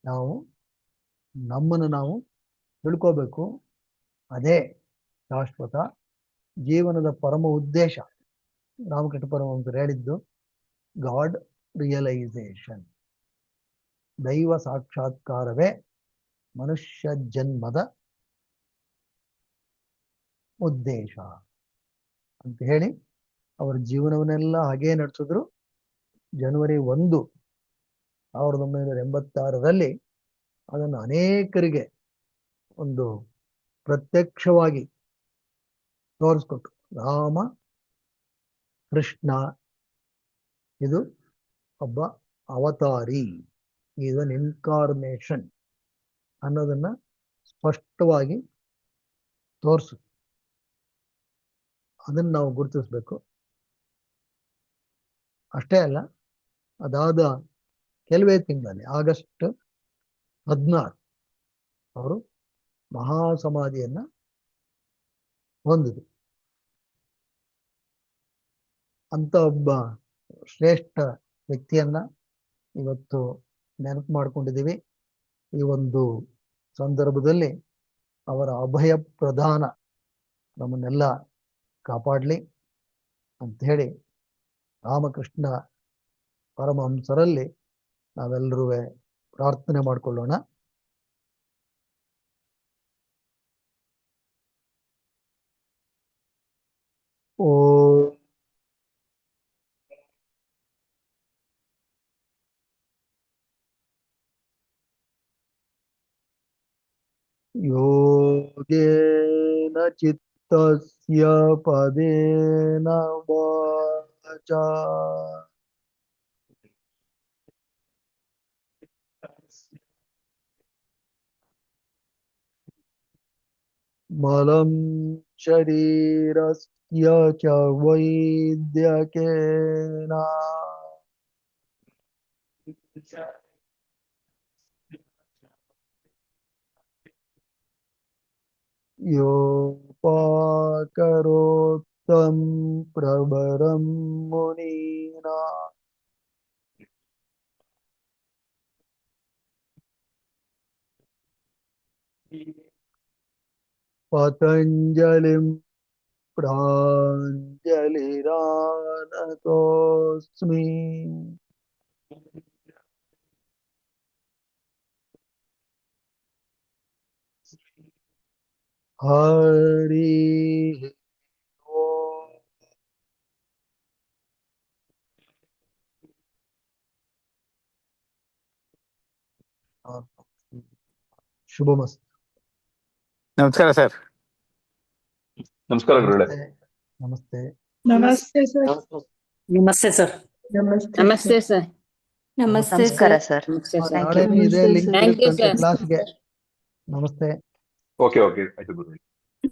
ನಾವು ನಮ್ಮನ್ನು ನಾವು ತಿಳ್ಕೋಬೇಕು. ಅದೇ ಶಾಶ್ವತ ಜೀವನದ ಪರಮ ಉದ್ದೇಶ. ರಾಮಕೃಷ್ಣ ಪರಮಹಂಸರು ಹೇಳಿದ್ದು ಗಾಡ್ ರಿಯಲೈಸೇಷನ್, ದೈವ ಸಾಕ್ಷಾತ್ಕಾರವೇ ಮನುಷ್ಯ ಜನ್ಮದ ಉದ್ದೇಶ ಅಂತ ಹೇಳಿ ಅವರ ಜೀವನವನ್ನೆಲ್ಲ ಹಾಗೇ ನಡೆಸಿದ್ರು. ಜನವರಿ 1, 1986 ಅದನ್ನು ಅನೇಕರಿಗೆ ಒಂದು ಪ್ರತ್ಯಕ್ಷವಾಗಿ ತೋರಿಸ್ಕೊಟ್ರು. ರಾಮ ಕೃಷ್ಣ ಇದು ಒಬ್ಬ ಅವತಾರಿ, ಈಸ್ ಅನ್ ಇನ್ಕಾರ್ನೇಷನ್ ಅನ್ನೋದನ್ನ ಸ್ಪಷ್ಟವಾಗಿ ತೋರಿಸು. ಅದನ್ನು ನಾವು ಗುರುತಿಸ್ಬೇಕು. ಅಷ್ಟೇ ಅಲ್ಲ, ಅದಾದ ಕೆಲವೇ ತಿಂಗಳಲ್ಲಿ ಆಗಸ್ಟ್ 16 ಅವರು ಮಹಾಸಮಾಧಿಯನ್ನ ಹೊಂದಿದ್ರು. ಅಂತ ಒಬ್ಬ ಶ್ರೇಷ್ಠ ವ್ಯಕ್ತಿಯನ್ನ ಇವತ್ತು ನೆನಪು ಮಾಡ್ಕೊಂಡಿದ್ದೀವಿ. ಈ ಒಂದು ಸಂದರ್ಭದಲ್ಲಿ ಅವರ ಅಭಯ ಪ್ರದಾನ ನಮ್ಮನ್ನೆಲ್ಲ ಕಾಪಾಡಲಿ ಅಂತ ಹೇಳಿ ರಾಮಕೃಷ್ಣ ಪರಮಹಂಸರಲ್ಲಿ ನಾವೆಲ್ಲರೂ ಪ್ರಾರ್ಥನೆ ಮಾಡಿಕೊಳ್ಳೋಣ. ಓ ಯೋಗೇನ ಚಿತ್ತಸ್ಯ ಪದೇನ ವಾಚಾ ಮಲಂ ಶರೀರಸ್ಯ ಚ ವೈದ್ಯಕೇನ ಯೋಪಾಕರೋತ್ತಂ ಪ್ರಭರಂ ಮುನೀನಾ ಪತಂಜಲಿಂ ಪ್ರಾಂಜಲಿರಾನತೋಸ್ಮಿ. ಹರಿ ಓಂ. ಶುಭಮಸ್ತು. ನಮಸ್ಕಾರ ಸರ್. ನಮಸ್ಕಾರ ಗುರುಗಳೇ. ನಮಸ್ತೆ. ನಮಸ್ತೆ ಸರ್. ನಮಸ್ತೆ ಸರ್. ನಮಸ್ತೆ ಸರ್. ನಮಸ್ಕಾರ ಸರ್. ನಾಳೆನೂ ಇದೇ ಲಿಂಕ್ Thank you, ಇರುತ್ತಂತೆ sir. ಕ್ಲಾಸ್ಗೆ. ನಮಸ್ತೆ. ಓಕೆ ಆಯ್ತು ಗುರುಗಳೇ.